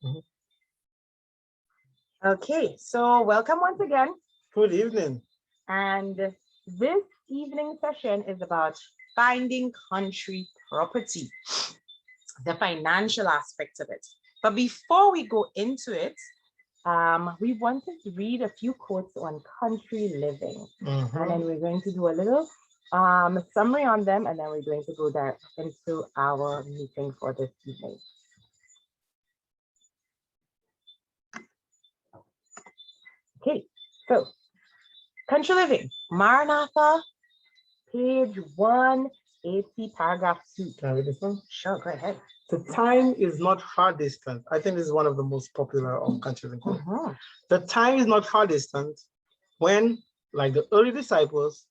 Mhm. Okay, so welcome once again. Good evening. And this evening session is about finding country property, the financial aspects of it. But before we go into it, we wanted to read a few quotes on country living. And then we're going to do a little summary on them, and then we're going to go there into our meeting for this evening. Okay, so country living, Maranatha, page 180, paragraph 2. Can I read this one? Sure, go ahead. The time is not far distant. I think this is one of the most popular country living quotes. The time is not far distant when, like the early disciples,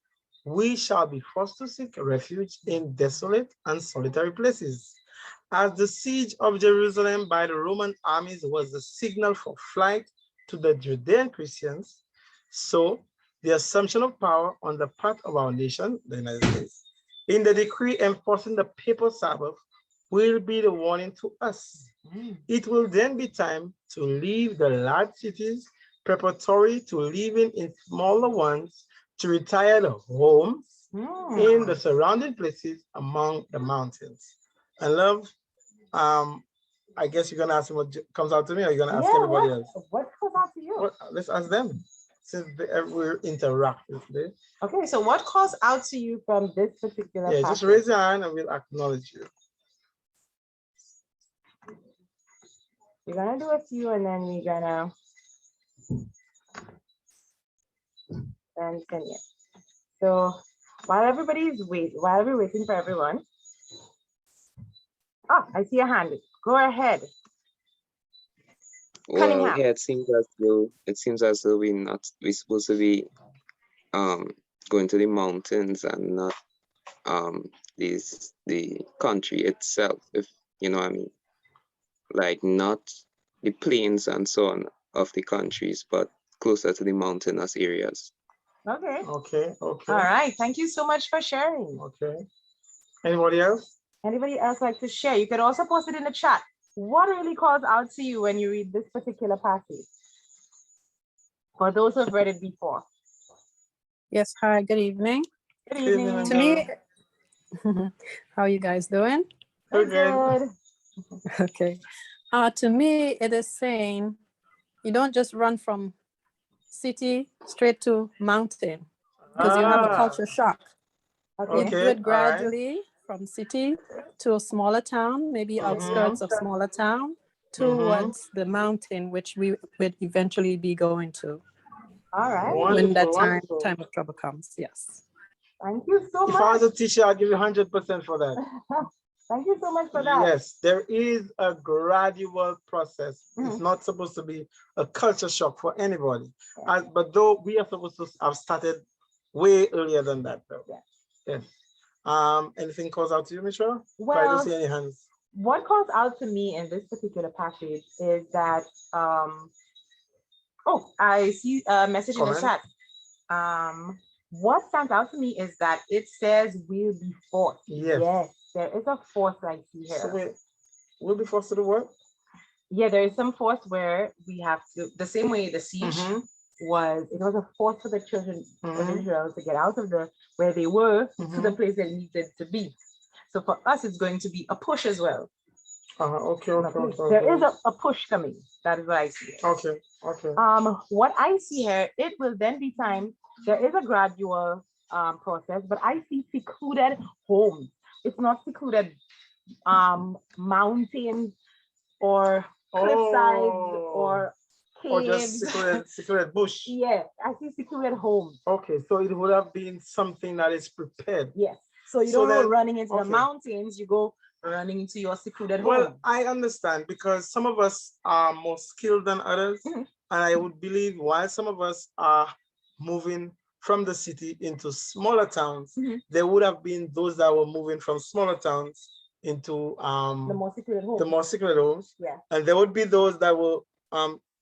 we shall be forced to seek refuge in desolate and solitary places. As the siege of Jerusalem by the Roman armies was the signal for flight to the Judean Christians, so the assumption of power on the part of our nation, the United States, in the decree enforcing the papal Sabbath will be the warning to us. It will then be time to leave the large cities preparatory to living in smaller ones, to retire to homes in the surrounding places among the mountains. And love, I guess you're gonna ask me what comes out to me, or you're gonna ask everybody else? What comes out to you? Well, let's ask them, since we're interactive today. Okay, so what calls out to you from this particular passage? Just raise your hand and we'll acknowledge you. We're gonna do a few, and then we're gonna continue. So while we're waiting for everyone. Oh, I see a hand. Go ahead. Well, yeah, it seems as though we're supposed to be going to the mountains and not the country itself, if you know what I mean. Like not the plains and so on of the countries, but closer to the mountainous areas. Okay. Okay. All right. Thank you so much for sharing. Okay. Anybody else? Anybody else like to share? You can also post it in the chat. What really calls out to you when you read this particular passage? For those who have read it before. Yes, hi, good evening. Good evening. To me, how are you guys doing? Good. Okay. To me, it is saying you don't just run from city straight to mountain, because you have a culture shock. Okay. You do it gradually from city to a smaller town, maybe outskirts of smaller town, towards the mountain, which we would eventually be going to. All right. When that time of trouble comes, yes. Thank you so much. If I was a teacher, I'd give you 100% for that. Thank you so much for that. Yes, there is a gradual process. It's not supposed to be a culture shock for anybody. But though we are supposed to have started way earlier than that, though. Yes. Anything calls out to you, Michelle? Well, I don't see any hands. What calls out to me in this particular passage is that I see a message in the chat. What stands out to me is that it says we'll be forced. Yes, there is a force I see here. So wait, we'll be forced to do what? Yeah, there is some force where we have to, the same way the siege was a force for the children of Israel to get out of where they were to the place they needed to be. So for us, it's going to be a push as well. Okay. There is a push coming. That is what I see. Okay. What I see here, it will then be time. There is a gradual process, but I see secluded homes. It's not secluded mountains or cliffsides or caves. Or just secluded bush. Yes, I see secluded homes. Okay, so it would have been something that is prepared. Yes. So you don't go running into the mountains, you go running into your secluded home. Well, I understand, because some of us are more skilled than others. And I would believe while some of us are moving from the city into smaller towns, there would have been those that were moving from smaller towns into the more secluded homes. The more secluded homes. Yeah. And there would be those that were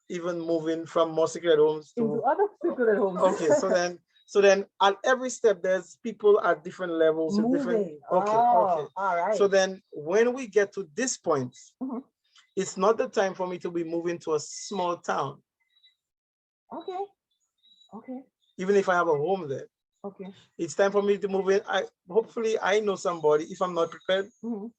even moving from more secluded homes into other secluded homes. Okay, so then at every step there's people at different levels. Moving. Okay. All right. So then when we get to this point, it's not the time for me to be moving to a small town, Okay. Okay. even if I have a home there. Okay. It's time for me to move in. Hopefully I know somebody if I'm not prepared to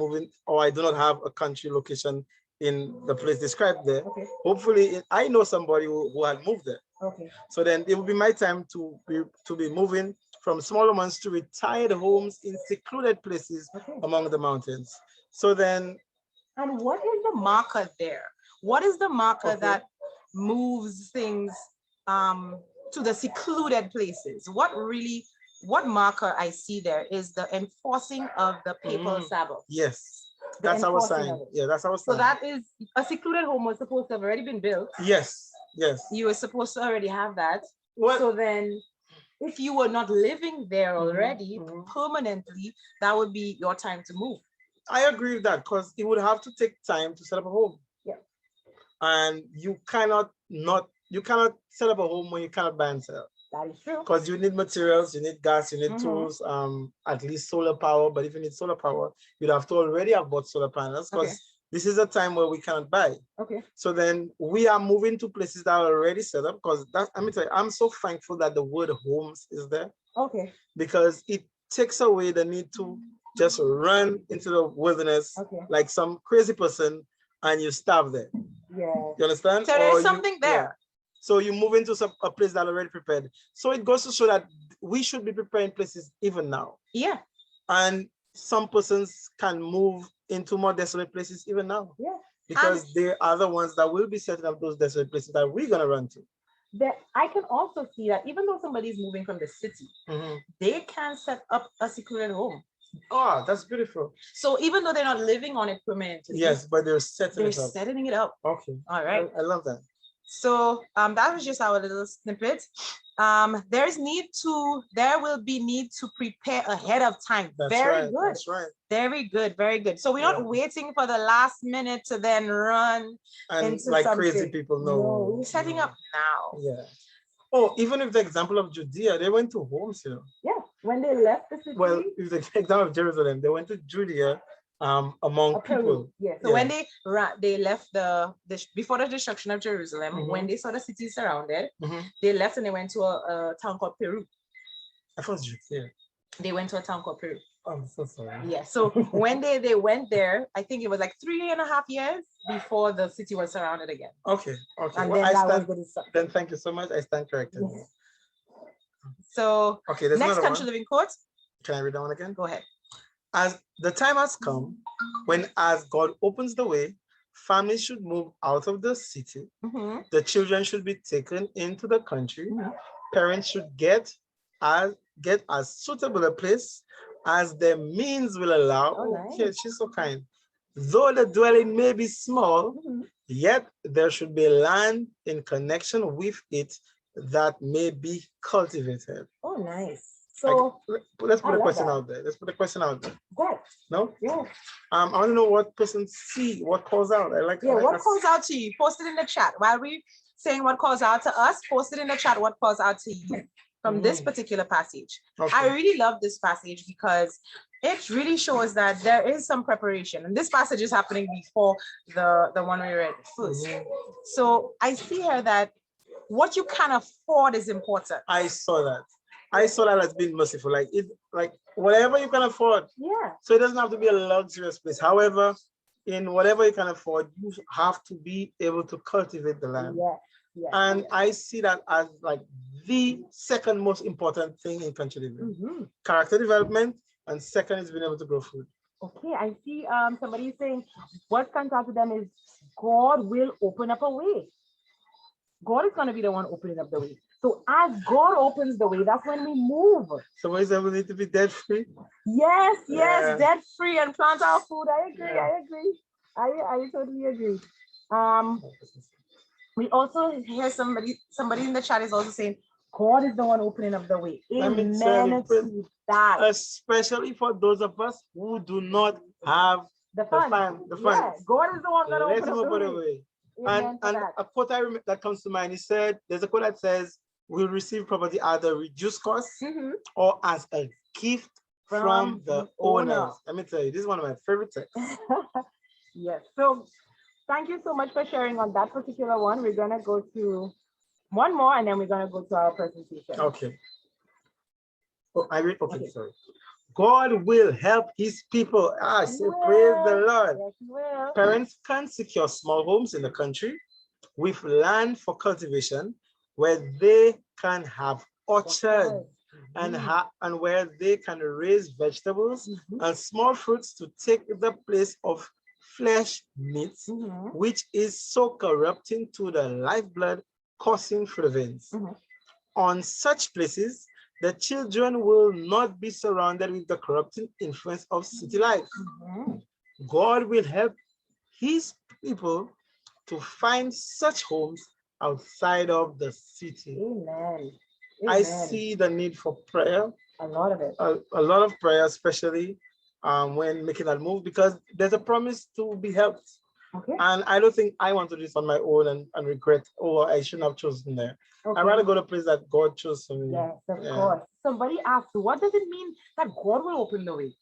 move in, or I do not have a country location in the place described there. Okay. Hopefully I know somebody who had moved there. Okay. So then it will be my time to be moving from smaller ones to retired homes in secluded places among the mountains. So then. And what is the marker there? What is the marker that moves things to the secluded places? What marker I see there is the enforcing of the papal Sabbath. Yes, that's our sign. Yeah, that's our sign. So that is a secluded home was supposed to have already been built. Yes, yes. You were supposed to already have that. What? So then if you were not living there already permanently, that would be your time to move. I agree with that because it would have to take time to set up a home. Yeah. And you cannot set up a home when you cannot buy and sell. That is true. Because you need materials, you need gas, you need tools, at least solar power. But if you need solar power, you'd have to already have bought solar panels because this is a time where we cannot buy. Okay. So then we are moving to places that are already set up because I'm so thankful that the word homes is there. Okay. Because it takes away the need to just run into the wilderness like some crazy person and you starve there. Yeah. You understand? So there's something there. Yeah. So you move into a place that already prepared. So it goes to show that we should be preparing places even now. Yeah. And some persons can move into more desolate places even now. Yeah. Because they are the ones that will be setting up those desolate places that we're gonna run to. I can also see that even though somebody is moving from the city, they can set up a secluded home. Oh, that's beautiful. So even though they're not living on it permanently, yes, but they're setting it up. Setting it up. Okay. All right. I love that. So that was just our little snippet. There will be need to prepare ahead of time. That's very right, good. That's right. Very good. Very good. So we're not waiting for the last minute to then run and into like something. Crazy people. No, we're setting up now. Yeah. Oh, even if the example of Judea, they went to homes, you know. Yeah, when they left the city. Well, if the example of Jerusalem, they went to Judea among people. Yeah. So when they left before the destruction of Jerusalem, when they saw the city surrounded, they left and they went to a town called Peru. I thought Judea. They went to a town called Peru. I'm so sorry. Yeah. So when they went there, I think it was like 3.5 years before the city was surrounded again. Okay. Okay. And well, then thank you so much. I stand corrected. Yes. So next country living quote. Can I read that one again? Go ahead. As the time has come when, as God opens the way, families should move out of the city. The children should be taken into the country. Parents should get as suitable a place as their means will allow. Okay, she's so kind. Though the dwelling may be small, yet there should be land in connection with it that may be cultivated. Oh, nice. So let's put a question out there. Let's put a question out there. Good. No? Yeah. I want to know what person see, what calls out. What calls out to you? Post it in the chat. While we're saying what calls out to us, post it in the chat what calls out to you from this particular passage. Okay. I really love this passage because it really shows that there is some preparation. And this passage is happening before the one we read first. So I see here that what you can afford is important. I saw that as being merciful. Like whatever you can afford. Yeah. So it doesn't have to be a luxurious place. However, in whatever you can afford, you have to be able to cultivate the land. Yeah. Yeah. And I see that as like the second most important thing in country living. Character development, and second is being able to grow food. Okay, I see somebody saying what comes out to them is God will open up a way. God is going to be the one opening up the way. So as God opens the way, that's when we move. Somebody said we need to be debt free. Yes, debt free and plant our food. I agree. I totally agree. We also hear somebody in the chat is also saying God is the one opening up the way. Amen to that. Especially for those of us who do not have the fund. Yeah, God is the one that opens up the way. And a quote that comes to mind, he said, there's a quote that says, we'll receive property at a reduced cost or as a gift from the owners. Let me tell you, this is one of my favorite texts. Yes. So thank you so much for sharing on that particular one. We're gonna go to one more and then we're gonna go to our presentation. Okay. Oh, I read. Okay, Okay. sorry. God will help his people. I say, He praise the will. Lord. Yes, he will. Parents can secure small homes in the country with land for cultivation where they can have orchards and where they can raise vegetables and small fruits to take the place of flesh meats, which is so corrupting to the lifeblood, coursing through the veins. On such places, the children will not be surrounded with the corrupting influence of city life. God will help his people to find such homes outside of the city. Amen. I Amen. see the need for prayer, A lot of it. a lot of prayer, especially when making that move, because there's a promise to be helped. Okay. And I don't think I want to do this on my own and regret, oh, I shouldn't have chosen there. Okay. I'd rather go to a place that God chose for me. Yes, of course. Somebody asked, what does it mean that God will open the way?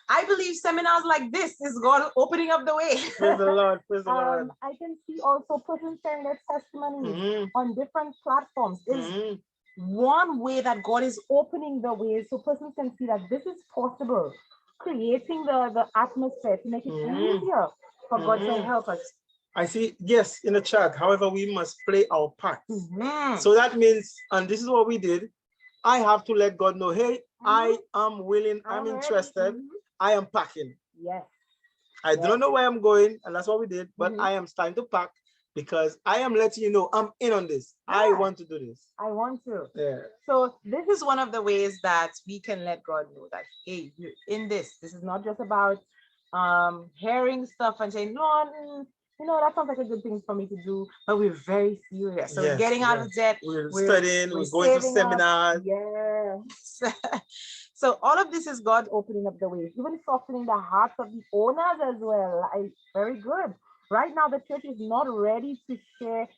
I believe seminars like this is God opening up the way. Praise the Lord, praise the Lord. I can see also persons sharing their testimonies on different platforms. Is one way that God is opening the way so persons can see that this is possible, creating the atmosphere to make it easier for God to help us. I see, yes, in the chat. However, we must play our part. So that means, and this is what we did, I have to let God know, hey, I am willing, I'm interested, I am packing. Yes. I do not know where I'm going, and that's what we did, but I am starting to pack because I am letting you know I'm in on this. Yeah. I want to do this. I want to. Yeah. So this is one of the ways that we can let God know that, hey, you're in this. This is not just about hearing stuff and saying, no, you know, that sounds like a good thing for me to do, but we're very serious. So we're getting out of debt. We're studying, we're going to seminars. Yes. So all of this is God opening up the way, even softening the hearts of the owners as well. Very good. Right now, the church is not ready to share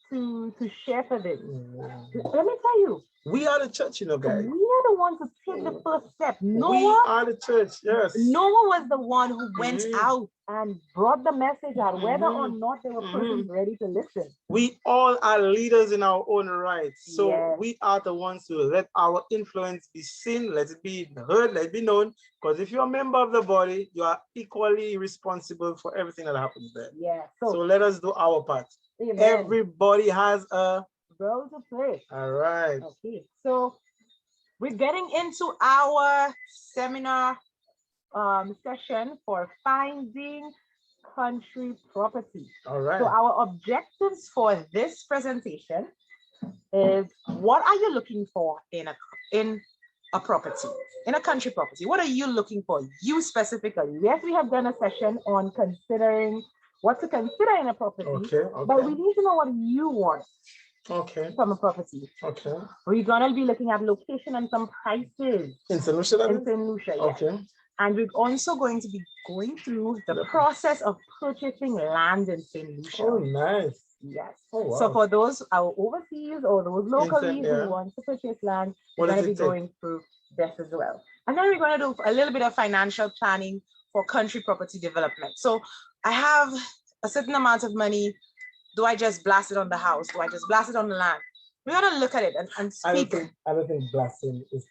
for this. Let me tell you. We are the church, you know, guys. We are the ones to take the first step. We are the church, yes. Noah was the one who went out and brought the message out, whether or not they were persons ready to listen. We all are leaders in our own right. So we are the ones who let our influence be seen, let it be heard, let it be known. Because if you're a member of the body, you are equally responsible for everything that happens there. Yeah. So let us do our part. Amen. Everybody has a role to play. All right. Okay. So we're getting into our seminar session for finding country property. All right. So our objectives for this presentation is, what are you looking for in a property, in a country property? What are you looking for, you specifically? Yes, we have done a session on considering what to consider in a property, but we need to know what you want from a property. Okay. We're gonna be looking at location and some prices. In Saint Lucia? In Saint Lucia, yes. Okay. And we're also going to be going through the process of purchasing land in Saint Lucia. Oh, nice. Yes. Oh, wow. So for those overseas or those locally who want to purchase land, we're going to be going through this as well. And then we're going to do a little bit of financial planning for country property development. So I have a certain amount of money. Do I just blast it on the house? Do I just blast it on the land? We're going to look at it and speak. I don't think blasting is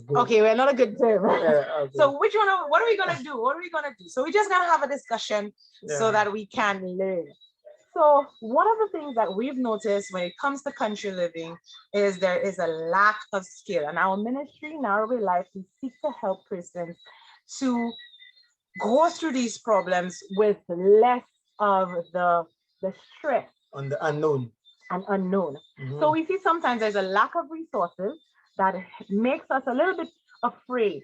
good. Okay, we're not a good term. Okay. So what are we going to do? What are we going to do? So we're just going to have a discussion so that we can learn. So one of the things that we've noticed when it comes to country living is there is a lack of skill. And our ministry, Narrowway Life, we seek to help persons to go through these problems with less of the stress on the unknown. So we see sometimes there's a lack of resources that makes us a little bit afraid.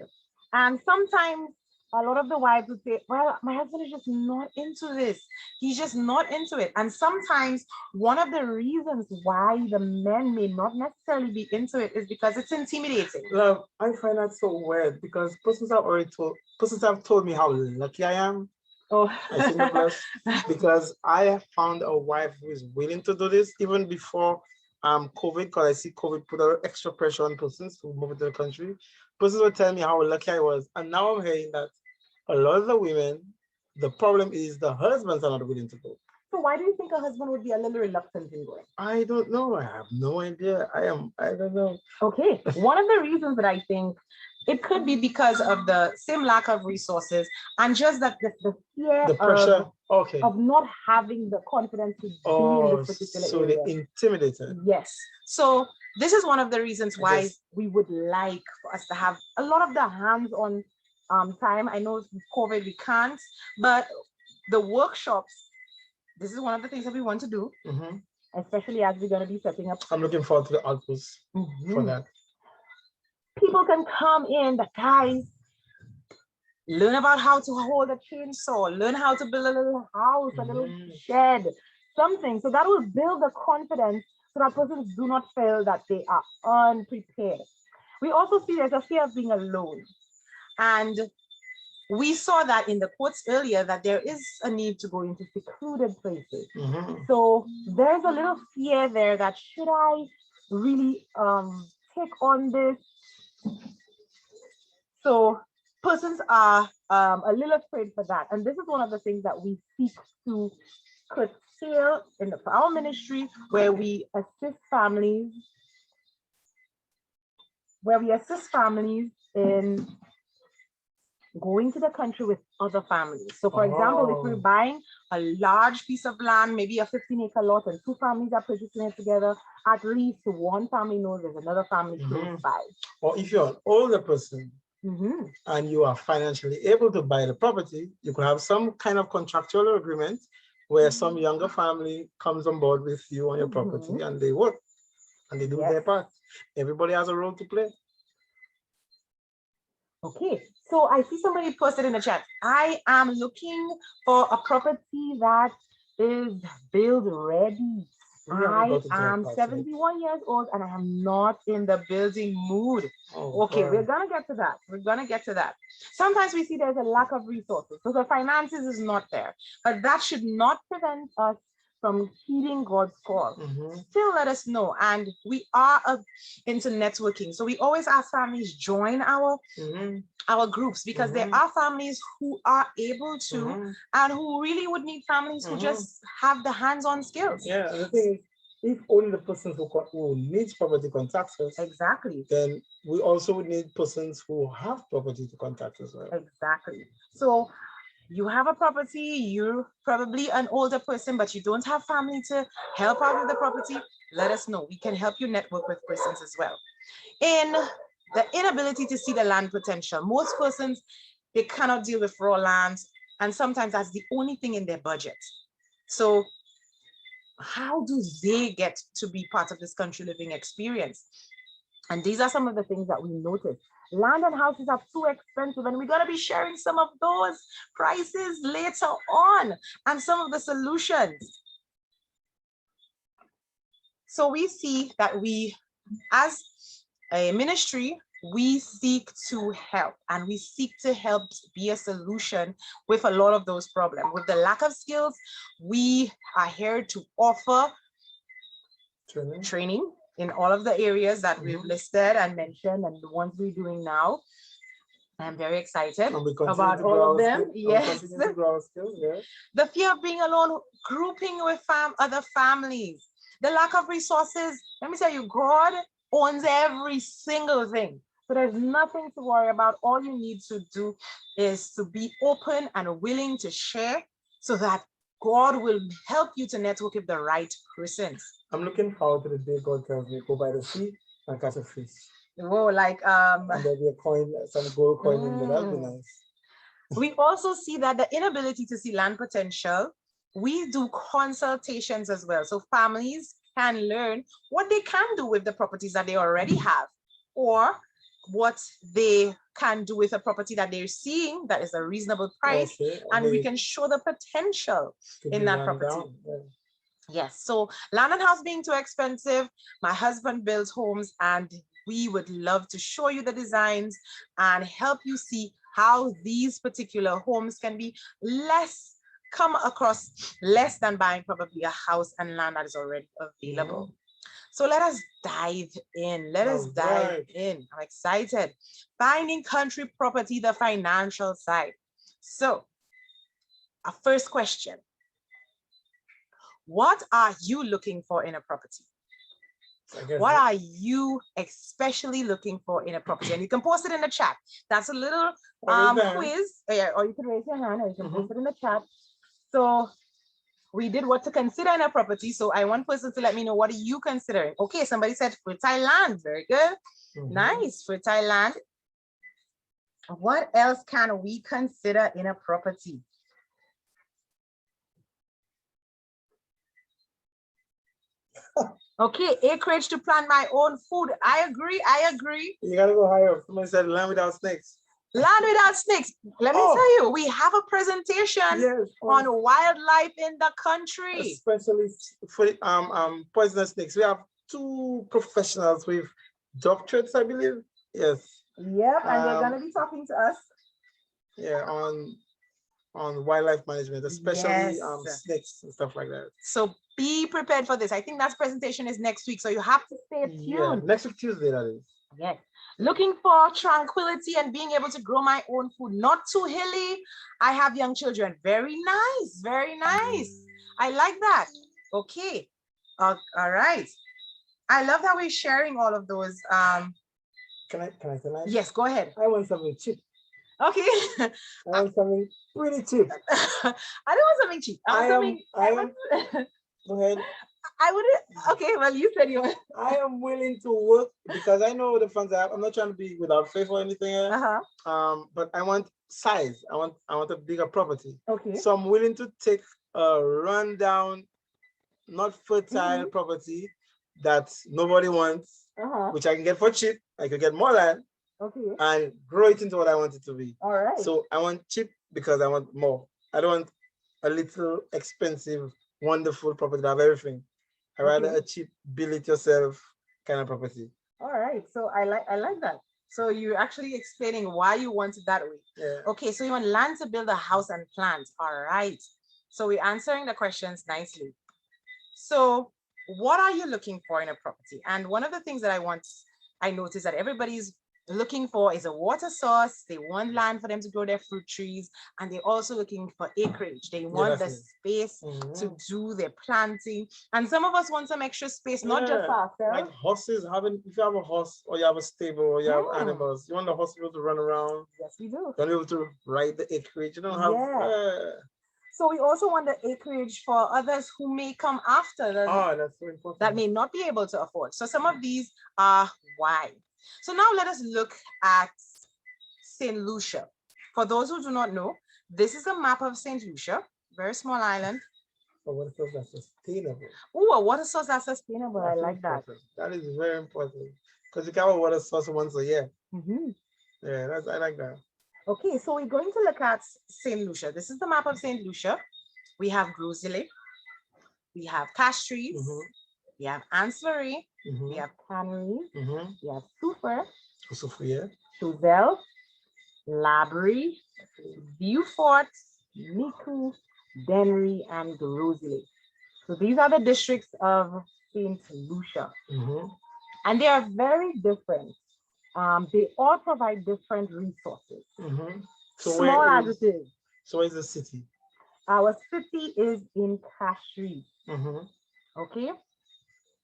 And sometimes a lot of the wives would say, well, my husband is just not into this. He's just not into it. And sometimes one of the reasons why the men may not necessarily be into it is because it's intimidating. Love, I find that so weird because persons have told me how lucky I am. Oh, I think blessed because I have found a wife who is willing to do this even before COVID, because I see COVID put a extra pressure on persons to move into the country. Persons were telling me how lucky I was, and now I'm hearing that a lot of the women The problem is the husbands are not willing to go. So why do you think a husband would be a little reluctant in going? I don't know. I have no idea. I don't know. Okay, one of the reasons that I think it could be because of the same lack of resources and just that the fear The pressure. Okay. of not having the confidence to be in Oh, this particular so area. they intimidated. Yes. So this is one of the reasons why Yes. we would like for us to have a lot of the hands-on time. I know with COVID we can't, but the workshops, this is one of the things that we want to do, Mhm. especially as we're going to be setting up. I'm looking forward to the outpost for that. People can come in, the guys, learn about how to hold a chainsaw, learn how to build a little house, a little shed, something. So that will build the confidence so that persons do not feel that they are unprepared. We also see there's a fear of being alone. And we saw that in the quotes earlier that there is a need to go into secluded places. So there's a little fear there that should I really take on this? So persons are a little afraid for that. And this is one of the things that we seek to curtail in our ministry, where we assist families, in going to the country with other families. So for example, if we're buying a large piece of land, maybe a 15-acre lot, and two families are purchasing it together, at least one family knows there's another family close by. Or if you're an older person and you are financially able to buy the property, you could have some kind of contractual agreement where some younger family comes on board with you on your property and they work and they do their part. Everybody has a role to play. Okay, so I see somebody posted in the chat. I am looking for a property that is build ready. I am 71 years old and I am not in the building mood. Okay, we're gonna get to that. We're gonna get to that. Sometimes we see there's a lack of resources, so the finances is not there, but that should not prevent us from heeding God's call. Still let us know. And we are into networking. So we always ask families join our groups, because there are families who are able to and who really would need families who just have the hands-on skills. Yeah, the thing is, if only the persons who needs property contact us, exactly, then we also would need persons who have property to contact as well. Exactly. So you have a property, you're probably an older person, but you don't have family to help out with the property, let us know. We can help you network with persons as well. In the inability to see the land potential, most persons, they cannot deal with raw lands, and sometimes that's the only thing in their budget. So how do they get to be part of this country living experience? And these are some of the things that we noticed. Land and houses are too expensive, and we're going to be sharing some of those prices later on and some of the solutions. So we see that we, as a ministry, we seek to help, and we seek to help be a solution with a lot of those problems. With the lack of skills, we are here to offer training in all of the areas that we've listed and mentioned, and the ones we're doing now. I'm very excited about all of them. Yes. The fear of being alone, grouping with other families, the lack of resources. Let me tell you, God owns every single thing. So there's nothing to worry about. All you need to do is to be open and willing to share, so that God will help you to network with the right persons. I'm looking forward to the day God tells me go by the sea and catch a fish. Oh, like and there'll be a coin, some gold coin in there. That'll be nice. We also see that the inability to see land potential, we do consultations as well. So families can learn what they can do with the properties that they already have, or what they can do with a property that they're seeing that is a reasonable price, and we can show the potential in that property. Yes, so land and house being too expensive, my husband builds homes, and we would love to show you the designs and help you see how these particular homes can be come across less than buying probably a house and land that is already available. So let us dive in. Let us dive in. I'm excited. Finding country property, the financial side. So a first question. What are you looking for in a property? What are you especially looking for in a property? And you can post it in the chat. That's a little quiz, or you can raise your hand or you can post it in the chat. So we did what to consider in a property. So I want person to let me know, what are you considering? Okay, somebody said fertile land. Very good. Nice, fertile land. What else can we consider in a property? Okay, acreage to plant my own food. I agree. I agree. You gotta go higher. Somebody said land without snakes. Land without snakes. Let me tell you, we have a presentation on wildlife in the country. Especially for poisonous snakes. We have 2 professionals with doctorates, I believe. Yes. Yep, and they're gonna be talking to us. Yeah, on wildlife management, especially snakes and stuff like that. So be prepared for this. I think that presentation is next week, so you have to stay tuned. Yeah, next week Tuesday, that is. Yes. Looking for tranquility and being able to grow my own food, not too hilly. I have young children. Very nice, very nice. I like that. Okay. All right. I love that we're sharing all of those. Can I say that? Yes, go ahead. I want something cheap. Okay. I want something pretty cheap. I don't want something cheap. Go ahead. I would. Okay, well, you said you want. I am willing to work because I know the funds I have. I'm not trying to be without faith or anything else. But I want size. I want a bigger property. Okay. So I'm willing to take a rundown, not fertile property that nobody wants, which I can get for cheap. I could get more land. Okay. And grow it into what I want it to be. All right. So I want cheap because I want more. I don't want a little expensive, wonderful property that have everything. I rather a cheap, build it yourself kind of property. All right. So I like that. So you're actually explaining why you want it that way. Yeah. Okay. So you want land to build a house and plant. All right. So we're answering the questions nicely. So what are you looking for in a property? And one of the things that I noticed that everybody's looking for is a water source. They want land for them to grow their fruit trees, and they're also looking for acreage. They want the space to do their planting, and some of us want some extra space, not just for ourselves. Like horses, if you have a horse or you have a stable or you have animals, you want the horse to be able to run around. Yes, we do. You want to be able to ride the acreage. You don't have. So we also want the acreage for others who may come after. That's so important. That may not be able to afford. So some of these are why. So now let us look at Saint Lucia. For those who do not know, this is a map of Saint Lucia, very small island. A water source that's sustainable. Oh, a water source that's sustainable. I like that. That is very important because you can have a water source once a year. Yeah, I like that. Okay, so we're going to look at Saint Lucia. This is the map of Saint Lucia. We have Grosile, we have cash trees, we have ancillary, we have cannery, we have Super, Chauvel, Labrie, Viewfort, Miku, Dennery, and Grosile. So these are the districts of Saint Lucia. And they are very different. They all provide different resources. So small as it is. So where's the city? Our city is in Castries. Okay.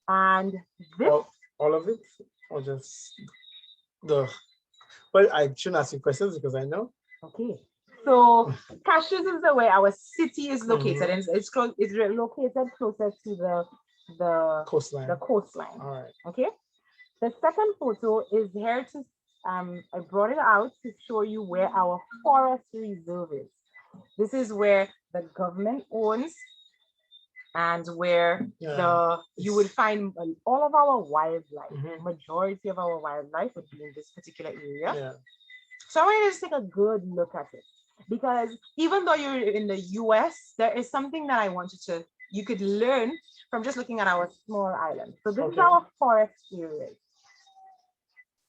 And this all of it, or just the? Well, I shouldn't ask you questions because I know. Okay. So Castries is the way our city is located, and it's located closer to the coastline. The coastline. All right. Okay. The second photo is here to I brought it out to show you where our forest reserve is. This is where the government owns and where you would find all of our wildlife. Majority of our wildlife would be in this particular area. So I want you to take a good look at it, because even though you're in the US, there is something that I want you could learn from just looking at our small island. So this is our forest area.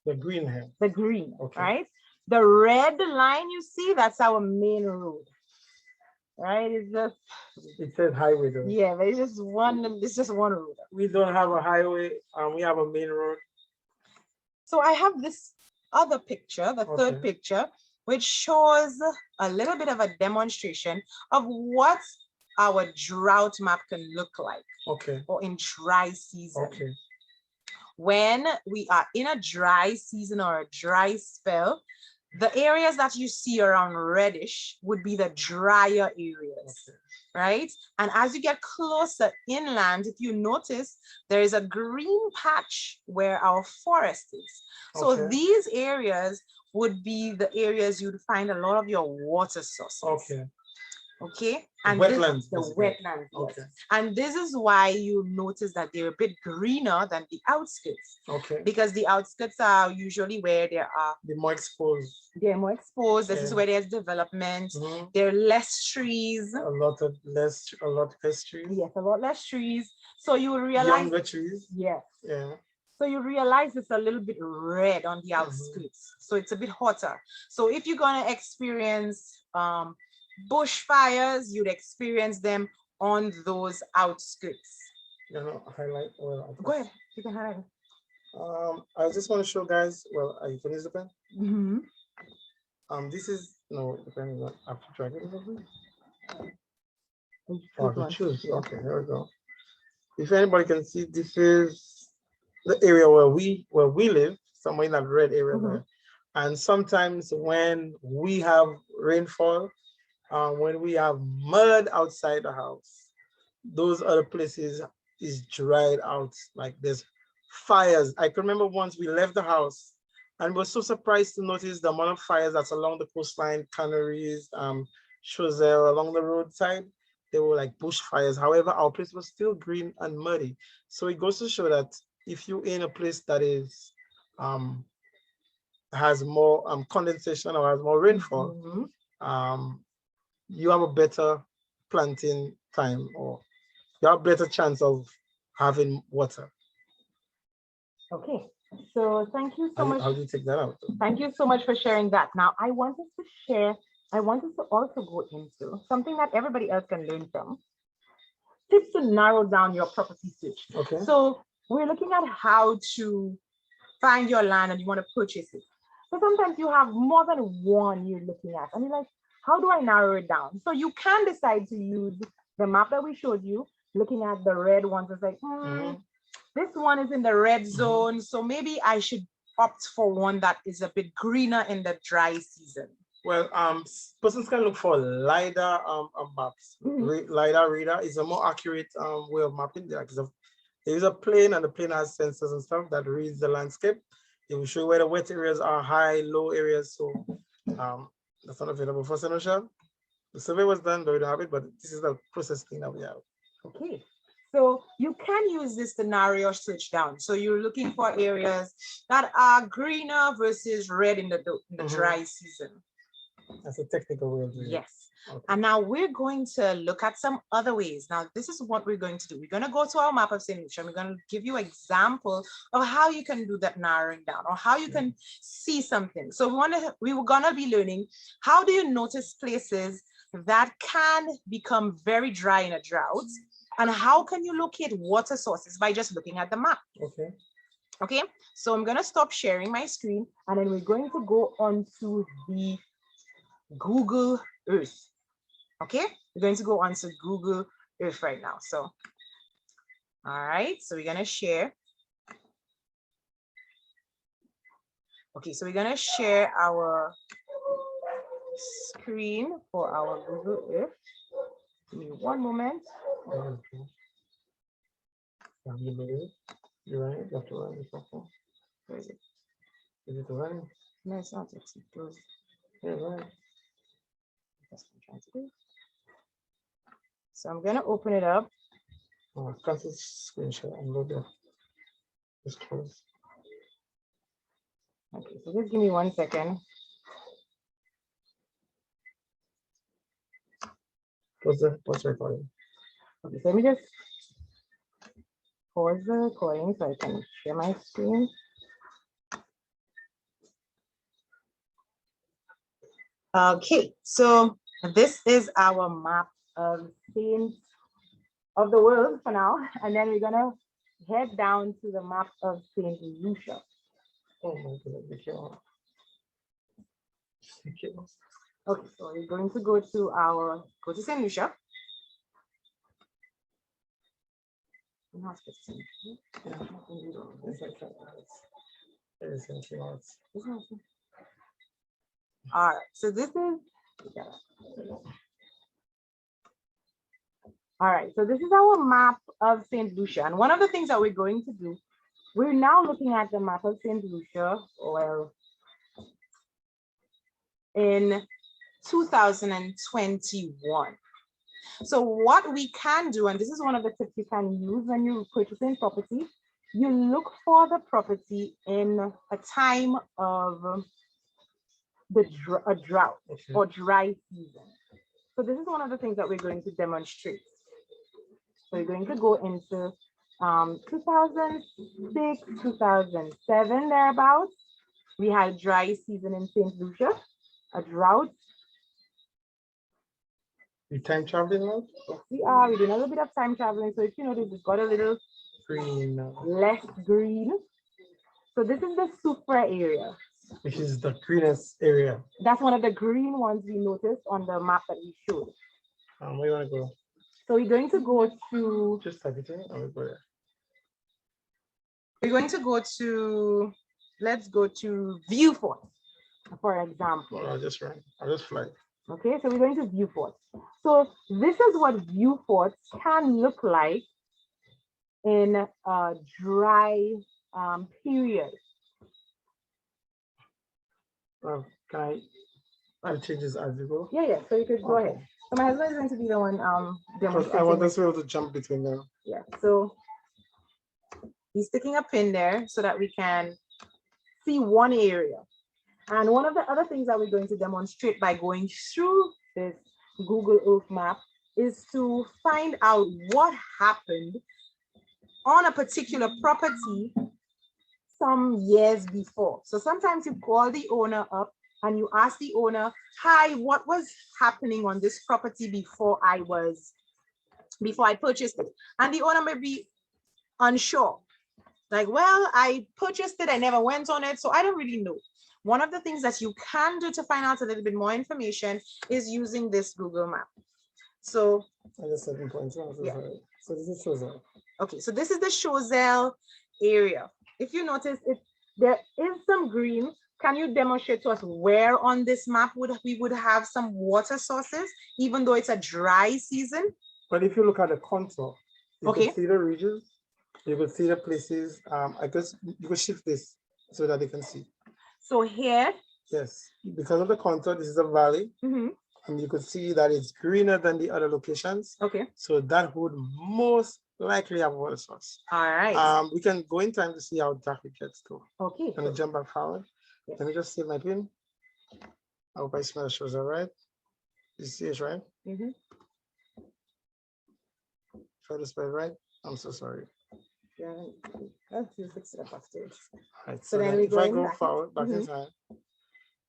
The green here. The green, right? The red line you see, that's our main road. Right? It says highway though. Yeah, but it's just one road. We don't have a highway, we have a main road. So I have this other picture, the third picture. which shows a little bit of a demonstration of what our drought map can look like. Okay. Or in dry season. Okay. When we are in a dry season or a dry spell, the areas that you see around reddish would be the drier areas, Okay. right? And as you get closer inland, if you notice, there is a green patch where our forest is. So Okay. these areas would be the areas you'd find a lot of your water sources. Okay. Okay, The and wetlands, the basically. wetlands, yes. Okay. And this is why you notice that they're a bit greener than the outskirts, Okay. because the outskirts are usually where there are, The more exposed. they're more exposed. This is Yeah. where there's development. Mhm. There are less trees. A lot less trees. Yes, a lot less trees. So you will realize, Younger trees. yes. Yeah. So you realize it's a little bit red on the outskirts. So it's a bit hotter. So if you're gonna experience bushfires, you'd experience them on those outskirts. You know, highlight. Well, Go ahead, you can highlight. I just want to show guys. Well, are you can use the pen? Mm-hmm. This is no, the pen is not up to drag it. Choose Oh, to one. choose. Okay, there we go. If anybody can see, this is the area where we live, somewhere in that red area there. And sometimes when we have rainfall, when we have mud outside the house, those other places is dried out. Like there's fires. I can remember once we left the house and we were so surprised to notice the amount of fires that's along the coastline, Canaries, Choiseul, along the roadside. They were like bushfires. However, our place was still green and muddy. So it goes to show that if you're in a place that is has more condensation or has more rainfall, you have a better planting time, or you have a better chance of having water. Okay, so thank you so much. How do you take that out? Thank you so much for sharing that. Now, I wanted to also go into something that everybody else can learn from. Tips to narrow down your property search. Okay. So we're looking at how to find your land and you want to purchase it. So sometimes you have more than one you're looking at and you're like, how do I narrow it down? So you can decide to use the map that we showed you, looking at the red ones. It's like, this one is in the red zone. So maybe I should opt for one that is a bit greener in the dry season. Well, persons can look for LiDAR maps. LiDAR radar is a more accurate way of mapping. There is a plane and the plane has sensors and stuff that reads the landscape. It will show where the wet areas are, high, low areas. So that's not available for Saint Lucia. The survey was done, but we don't have it, but this is the process thing that we have. Okay. So you can use this to narrow your search down. So you're looking for areas that are greener versus red in the dry season. That's a technical way of doing it. Yes. Okay. And now we're going to look at some other ways. Now, this is what we're going to do. We're going to go to our map of Saint Lucia. We're going to give you an example of how you can do that narrowing down or how you can see something. So we were going to be learning, how do you notice places that can become very dry in a drought? And how can you locate water sources by just looking at the map? Okay. Okay, so I'm going to stop sharing my screen and then we're going to go onto the Google Earth. Okay, we're going to go onto Google Earth right now. So, all right, so we're going to share. Okay, so we're going to share our screen for our Google Earth. Give me one moment. You're right. You have to run this. Where is it? Is it running? No, it's not. It's closed. Yeah, right. That's what I'm trying to do. So I'm going to open it up. Oh, can't screenshot and load it. Just close. Okay, so just give me 1 second. What's recording? Okay, so let me just pause the recording so I can share my screen. Okay, so this is our map of saints of the world for now, and then we're gonna head down to the map of Saint Lucia. Oh my goodness, be careful. Okay. Okay, so we're going to go to Saint Lucia. Yeah. It's like, All right, so this is, all right, so this is our map of Saint Lucia. And one of the things that we're going to do, we're now looking at the map of Saint Lucia, well, in 2021. So what we can do, and this is one of the tips you can use when you're purchasing property, you look for the property in a time of a drought or dry season. So this is one of the things that we're going to demonstrate. So we're going to go into 2006, 2007, thereabouts. We had dry season in Saint Lucia, a drought. You time traveling now? Yes, we are. We're doing a little bit of time traveling. So if you notice, it's got a little Green. less green. So this is the Supra area. Which is the greenest area. That's one of the green ones we noticed on the map that we showed. Where you want to go? So we're going to go to. Just type it in and we'll go there. We're going to go to. Let's go to Viewport, for example. I'll just fly. Okay, so we're going to Viewport. So this is what Viewport can look like in a dry period. Can I change this as you go? Yeah, so you could go ahead. So my husband is going to be the one demonstrating. I want us to be able to jump between them. Yeah, so he's sticking a pin there so that we can see one area. And one of the other things that we're going to demonstrate by going through this Google Earth map is to find out what happened on a particular property some years before. So sometimes you call the owner up and you ask the owner, hi, what was happening on this property before I purchased it? And the owner may be unsure. Like, well, I purchased it, I never went on it, so I don't really know. One of the things that you can do to find out a little bit more information is using this Google map. So, I just 7 points. Yeah. So this is Choiseul. Okay, so this is the Choiseul area. If you notice, there is some green. Can you demonstrate to us where on this map we would have some water sources, even though it's a dry season? But if you look at the contour, you Okay. can see the regions, you can see the places. I guess you could shift this so that they can see. So here, Yes, because of the contour, this is a valley, and you could see that it's greener than the other locations. okay, So that would most likely have water source. all right, We can go in time to see how dark it gets to. okay. Gonna jump back forward. Yeah. Let me just save my pin. I hope I smell shows all right. You see it, right? Try to spell it right. I'm so sorry. Yeah, let's fix it up afterwards. All right. So then we if I go back. forward, back in time,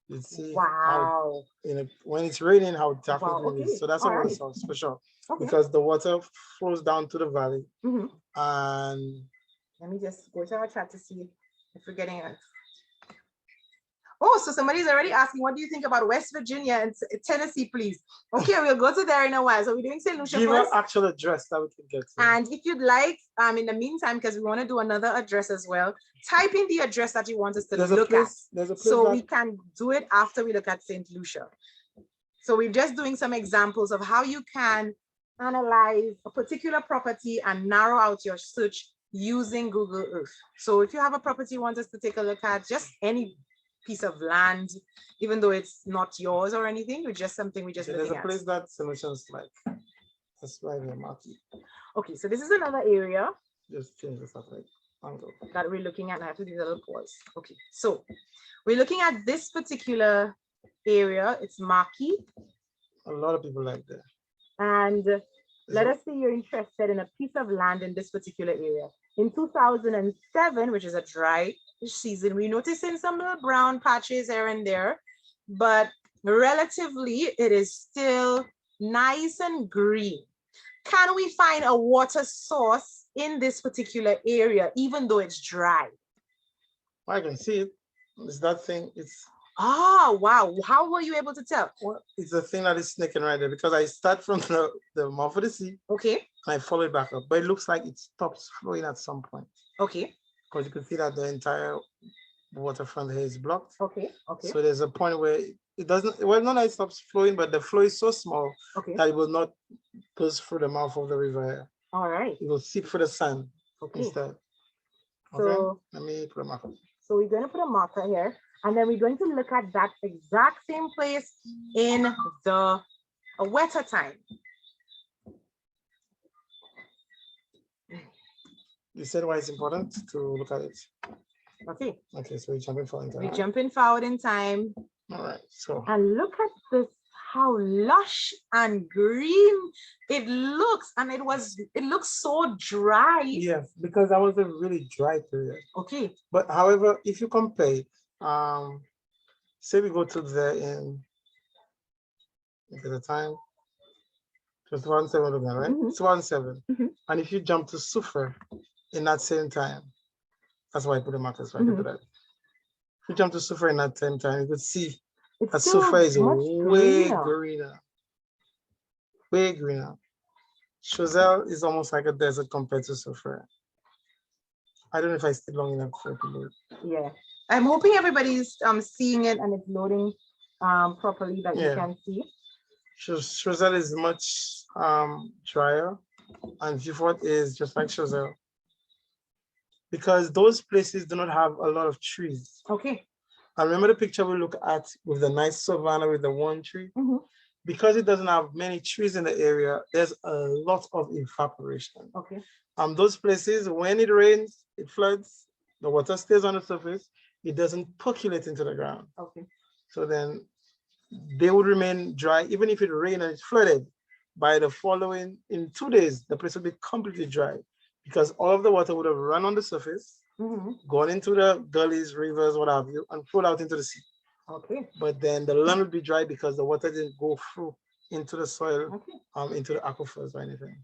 you see how, Wow. when it's raining, how dark Wow, it really okay. is. So that's a All water right. source for sure. Okay. Because the water flows down to the valley, and Let me just go to our chat to see if we're getting it. Oh, so somebody's already asking, what do you think about West Virginia and Tennessee, please? Okay, we'll go to there in a while. So we're doing Saint Lucia give first. an actual address that we can get to. And if you'd like, in the meantime, because we want to do another address as well, type in the address that you want us to look at. There's a place So that, we can do it after we look at Saint Lucia. So we're just doing some examples of how you can analyze a particular property and narrow out your search using Google Earth. So if you have a property you want us to take a look at, just any piece of land, even though it's not yours or anything, it's just something we just there's looking a at. place that solutions like. That's why we're marking. Okay, so this is another area Just change the satellite angle. that we're looking at. I have to do a little pause. Okay, so we're looking at this particular area. It's Marquis. A lot of people like that. And let us say you're interested in a piece of land in this particular area. In 2007, which is a dry season, we're noticing some little brown patches here and there, but relatively it is still nice and green. Can we find a water source in this particular area, even though it's dry? I can see it. It's that thing. It's Oh, wow. How were you able to tell? Well, it's the thing that is snaking right there because I start from the mouth of the sea Okay. and I follow it back up, but it looks like it stops flowing at some point Okay. because you can see that the entire waterfront here is blocked. Okay. Okay. So there's a point where it doesn't, well, not that it stops flowing, but the flow is so small Okay. that it will not push through the mouth of the river here. All right. It will seep through the sand instead. Okay, So let me put a marker. So we're going to put a marker here, and then we're going to look at that exact same place in a wetter time. You said why it's important to look at it. Okay. Okay, so we're jumping forward in time. We're jumping forward in time. All right, so. And look at this, how lush and green it looks. And it looks so dry. Yes, because that was a really dry period. Okay. But however, if you compare, say we go to the time, just 1/7 again, right? It's 1/7. And if you jump to Suffer in that same time, that's why I put the markers right into that. If you jump to Suffer in that same time, you could see that Suffer is way greener. Way greener. Choiseul is almost like a desert compared to Suffer. I don't know if I stayed long enough for it to load. Yeah. I'm hoping everybody's seeing it and it's loading properly that you can see. Choiseul is much drier, and Vieux-Fort is just like Choiseul. Because those places do not have a lot of trees. Okay. I remember the picture we look at with the nice savanna with the one tree. Because it doesn't have many trees in the area, there's a lot of evaporation. Okay. Those places, when it rains, it floods, the water stays on the surface, it doesn't percolate into the ground. Okay. So then they would remain dry, even if it rained and it flooded. By the following, in 2 days, the place would be completely dry because all of the water would have run on the surface, gone into the gullies, rivers, what have you, and flowed out into the sea. Okay. But then the land would be dry because the water didn't go through into the soil, into the aquifers or anything.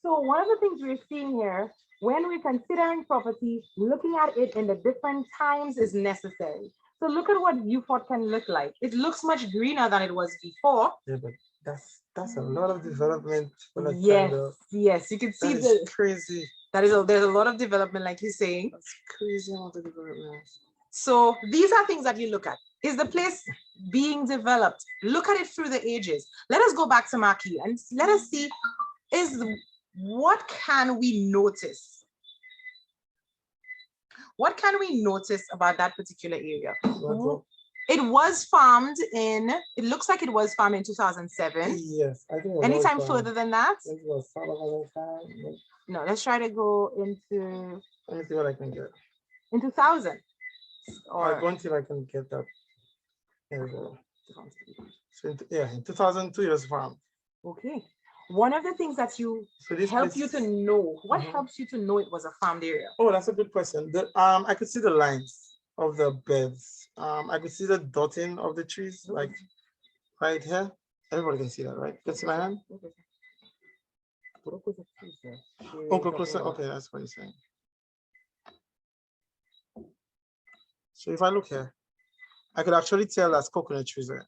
So one of the things we're seeing here, when we're considering property, looking at it in the different times is necessary. So look at what Vieux-Fort can look like. It looks much greener than it was before. Yeah, but that's a lot of development. Yes, yes, you can see that crazy. There's a lot of development, like he's saying. That's crazy amount of development. So these are things that you look at. Is the place being developed? Look at it through the ages. Let us go back to Marquis and let us see what can we notice? What can we notice about that particular area? It was farmed it looks like it was farmed in 2007. Yes, I think. Anytime further than that? It was farmed. No, let's try to go into. Let me see what I can get. In 2000. Or I'm going to see if I can get that. There we go. So in 2002 it was farmed. Okay. One of the things that help you to know, what helps you to know it was a farmed area? Oh, that's a good question. I could see the lines of the beds. I could see the dotting of the trees, like right here. Everybody can see that, right? Can you see my hand? Oh, go closer. Okay, that's what you're saying. So if I look here, I could actually tell that's coconut trees there.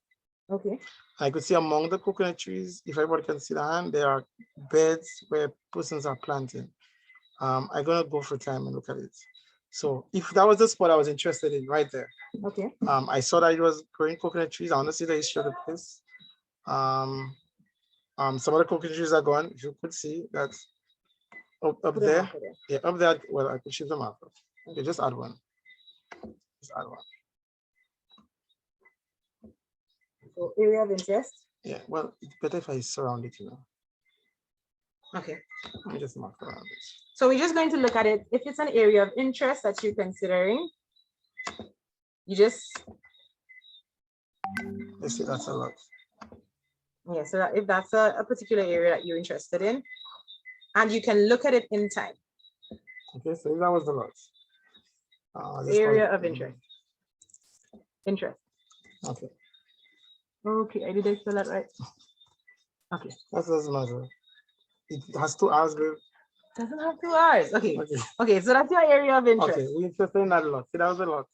Okay. I could see among the coconut trees, if everybody can see the hand, there are beds where persons are planting. I'm gonna go for time and look at it. So if that was the spot I was interested in right there. Okay. I saw that it was growing coconut trees. I want to see the history of the place. Some of the coconut trees are gone. If you could see that's up there. Yeah, up there. Well, I could shift them up. Okay, just add one. Just add one. So area of interest? Yeah, well, it's better if I surround it, you know. Okay. Let me just mark around it. So we're just going to look at it. If it's an area of interest that you're considering, you just. Let's see, that's a lot. Yeah, so if that's a particular area that you're interested in, and you can look at it in time. Okay, so if that was the lot. Area of interest. Interest. Okay. Okay, did I spell that right? Okay. That doesn't matter. It has 2 hours, babe. Doesn't have 2 hours. Okay. Okay, so that's your area of interest. Okay, we're interested in that lot. See, that was a lot.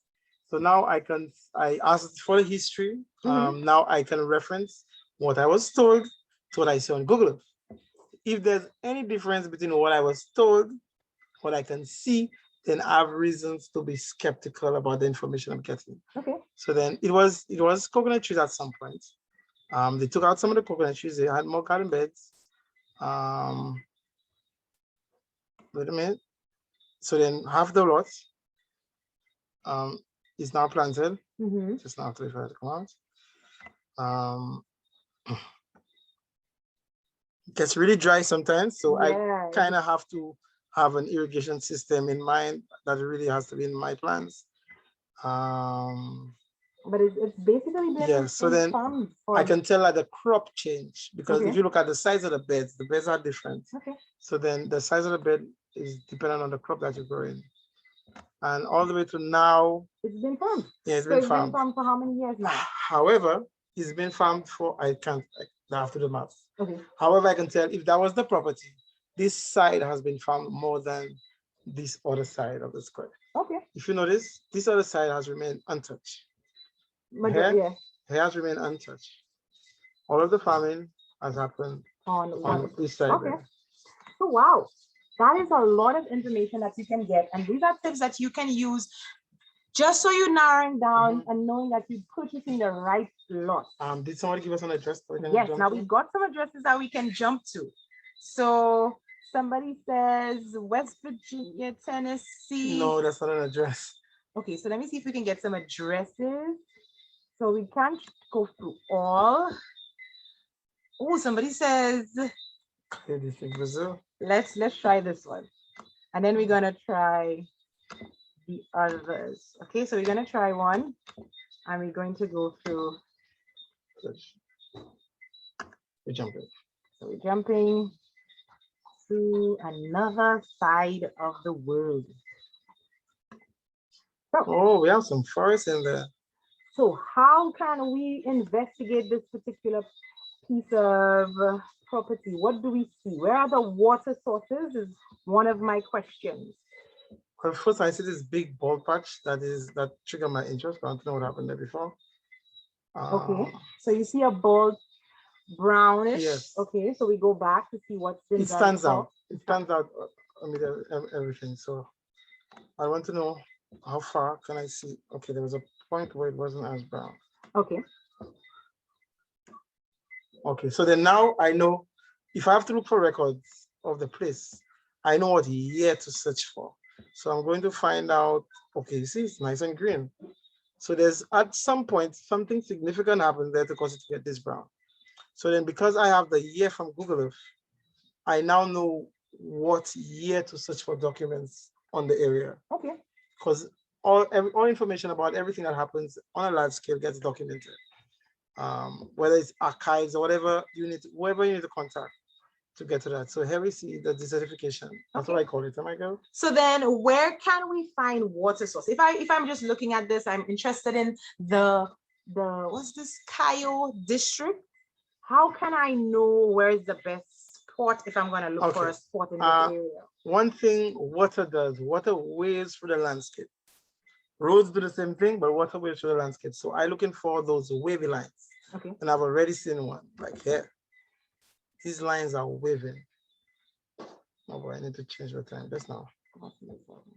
So now I asked for the history. Now I can reference what I was told to what I see on Google Earth. If there's any difference between what I was told, what I can see, then I have reasons to be skeptical about the information I'm getting. Okay. So then it was coconut trees at some point. They took out some of the coconut trees. They had more garden beds. Wait a minute. So then half the lot is now planted. Just now to try to come out. It gets really dry sometimes, so I kind of have to have an irrigation system in mind that really has to be in my plans. But it's basically been so then I can tell that the crop change, because if you look at the size of the beds are different. Okay. So then the size of the bed is dependent on the crop that you're growing. And all the way to now, it's been farmed. Yeah, it's been farmed. Been farmed for how many years now? However, it's been farmed for, I have to do math. Okay. However, I can tell if that was the property, this side has been farmed more than this other side of the square. Okay. If you notice, this other side has remained untouched. Here has remained untouched. All of the farming has happened on this side. Okay. So wow, that is a lot of information that you can get, and these are tips that you can use just so you're narrowing down and knowing that you're purchasing the right lot. Did somebody give us an address? Yes, now we got some addresses that we can jump to. So somebody says West Virginia, Tennessee. No, that's not an address. Okay, so let me see if we can get some addresses. So we can't go through all. Oh, somebody says, Brazil. Let's try this one. And then we're gonna try the others. Okay, so we're gonna try one and we're going to go through. We're jumping. So we're jumping to another side of the world. So, oh, we have some forest in there. So how can we investigate this particular piece of property? What do we see? Where are the water sources is one of my questions. Well, first I see this big bald patch that triggered my interest, but I don't know what happened there before. Okay, so you see a bald brownish. Yes. Okay, so we go back to see what's been It done stands before. out. It stands out amid everything. So I want to know how far can I see? Okay, there was a point where it wasn't as brown. Okay. Okay, so then now I know if I have to look for records of the place, I know what year to search for. So I'm going to find out, okay, you see, it's nice and green. So there's at some point, something significant happened there to cause it to get this brown. So then because I have the year from Google Earth, I now know what year to search for documents on the area. Okay. Because all information about everything that happens on a large scale gets documented. Whether it's archives or whatever whoever you need to contact to get to that. So here we see the desertification. That's what I call it. Am I go? So then where can we find water source? If I'm just looking at this, I'm interested in the what's this Cayo district? How can I know where is the best spot if I'm going to look for a spot in this area? One thing water does, water waves through the landscape. Roads do the same thing, but water waves through the landscape. So I'm looking for those wavy lines. Okay. And I've already seen one, like here. These lines are waving. Oh boy, I need to change the time. Just now.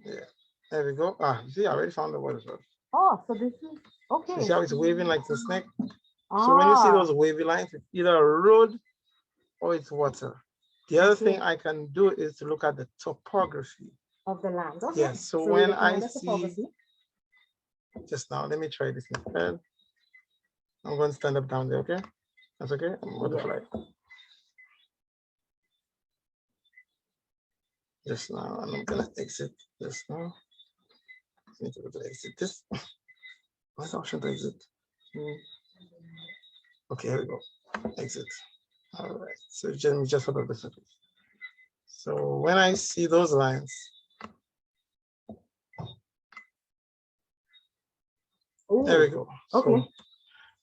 Yeah. There we go. You see, I already found the water source. Oh, so this is okay. So see how it's waving like the snake? So when you see those wavy lines, it's either a road or it's water. The other thing I can do is to look at the topography of the land. Okay. Yes. So when I see, just now, let me try this instead. I'm going to stand up down there, okay? That's okay? I'm going to fly. Just now, and I'm going to exit this now. I need to go to exit this. What's the option to exit? Okay, here we go. Exit. All right. So just about the surface. So when I see those lines, there we go. Okay.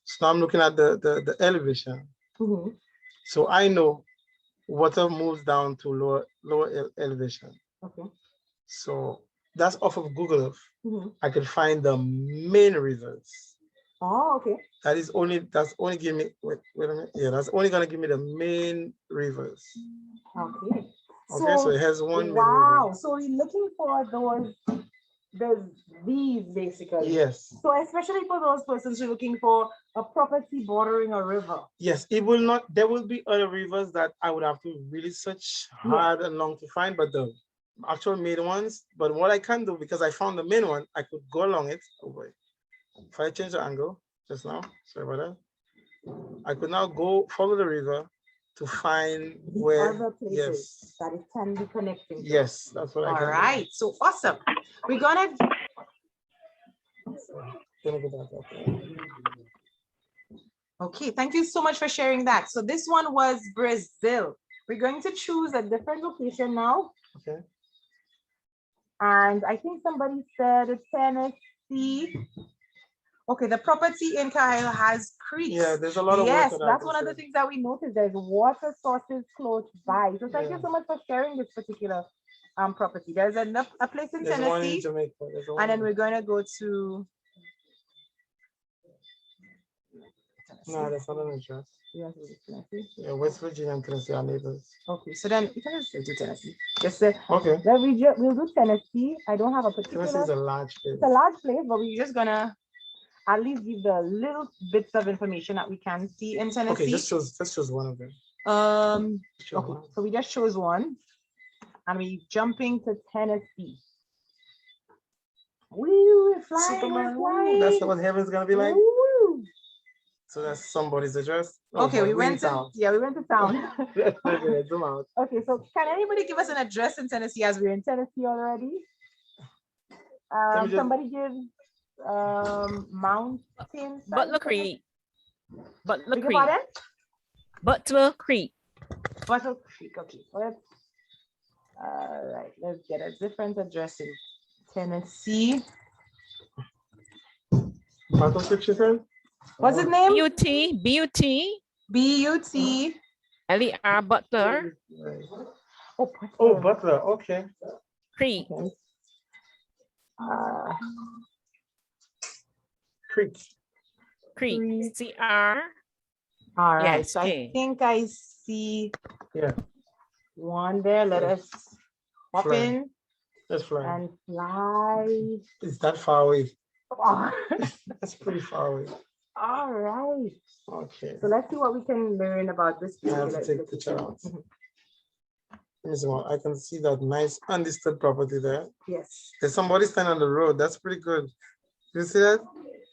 So now I'm looking at the elevation. So I know water moves down to lower elevation. Okay. So that's off of Google Earth. Mhm. I could find the main rivers. Oh, okay. That's only give me wait a minute. Yeah, that's only gonna give me the main rivers. Okay. Okay, so it has one main wow. river. So we're looking for these basically. Yes. So especially for those persons who are looking for a property bordering a river. Yes, it will not, there will be other rivers that I would have to really search hard and long to find, but the actual main ones. But what I can do, because I found the main one, I could go along it. Oh boy. If I change the angle just now, sorry about that. I could now go follow the river to find where Other places that it can be connecting to. Yes, that's what I All can right, so awesome. We're gonna do. Gonna go back up. okay, thank you so much for sharing that. So this one was Brazil. We're going to choose a different location now. Okay. And I think somebody said Tennessee. Okay, the property in Kyle has creeks. Yeah, there's a lot of yes, water. that's one of the things that we noticed. There's water sources close by. So thank you Yeah. so much for sharing this particular property. There's a place in There's one in Tennessee, Jamaica. and then we're going to go to. No, that's not an address. Yes, it's Tennessee. Yeah, West Virginia and Tennessee are neighbors. Okay, so then you can just do Tennessee. Just say, Okay. then we'll do Tennessee. I don't have a particular. Tennessee is a large place. It's a large place, but we're just gonna at least give the little bits of information that we can see in Tennessee. Okay, just choose one of them. Okay, so we just chose one, and we jumping to Tennessee. We're flying, we're flying. That's what heaven's gonna be like. Woo. So that's somebody's address. Okay, Oh, we went to town. yeah, we went to town. Okay, zoom out. Okay, so can anybody give us an address in Tennessee as we're in Tennessee already? Somebody give mountain. Butler Creek. Butler Beg your Creek. pardon? Butler Creek. Butler Creek. Okay, let's. All right, let's get a different address in Tennessee. Battle Creek, she said? What's his name? B-U-T, B-U-T, B-U-T. L-E-R, Butler Oh, Butler. Okay. Creek. Okay. Creek. Creek. Creek. C-R. All right, Yes, so I okay. think I see Yeah. one there. Let us hop Fly. in Let's fly. and fly. It's that far away. Oh, That's pretty far away. all right. Okay. So let's see what we can learn about this I have to particular take the picture out. Mhm. Let me see what I can see that nice undisturbed property there. Yes. There's somebody standing on the road. That's pretty good. You see that?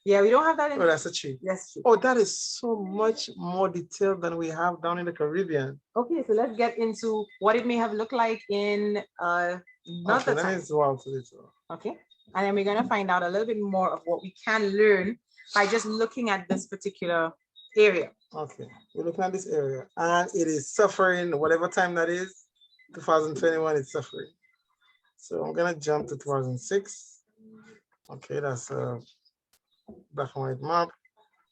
Yeah, we don't have that in. Oh, that's a tree. Yes. Oh, that is so much more detailed than we have down in the Caribbean. Okay, so let's get into what it may have looked like in Okay, another let time. me zoom out to this. Okay, and then we're gonna find out a little bit more of what we can learn by just looking at this particular area. Okay, we're looking at this area and it is suffering, whatever time that is, 2021, it's suffering. So I'm gonna jump to 2006. Okay, that's a black and white map.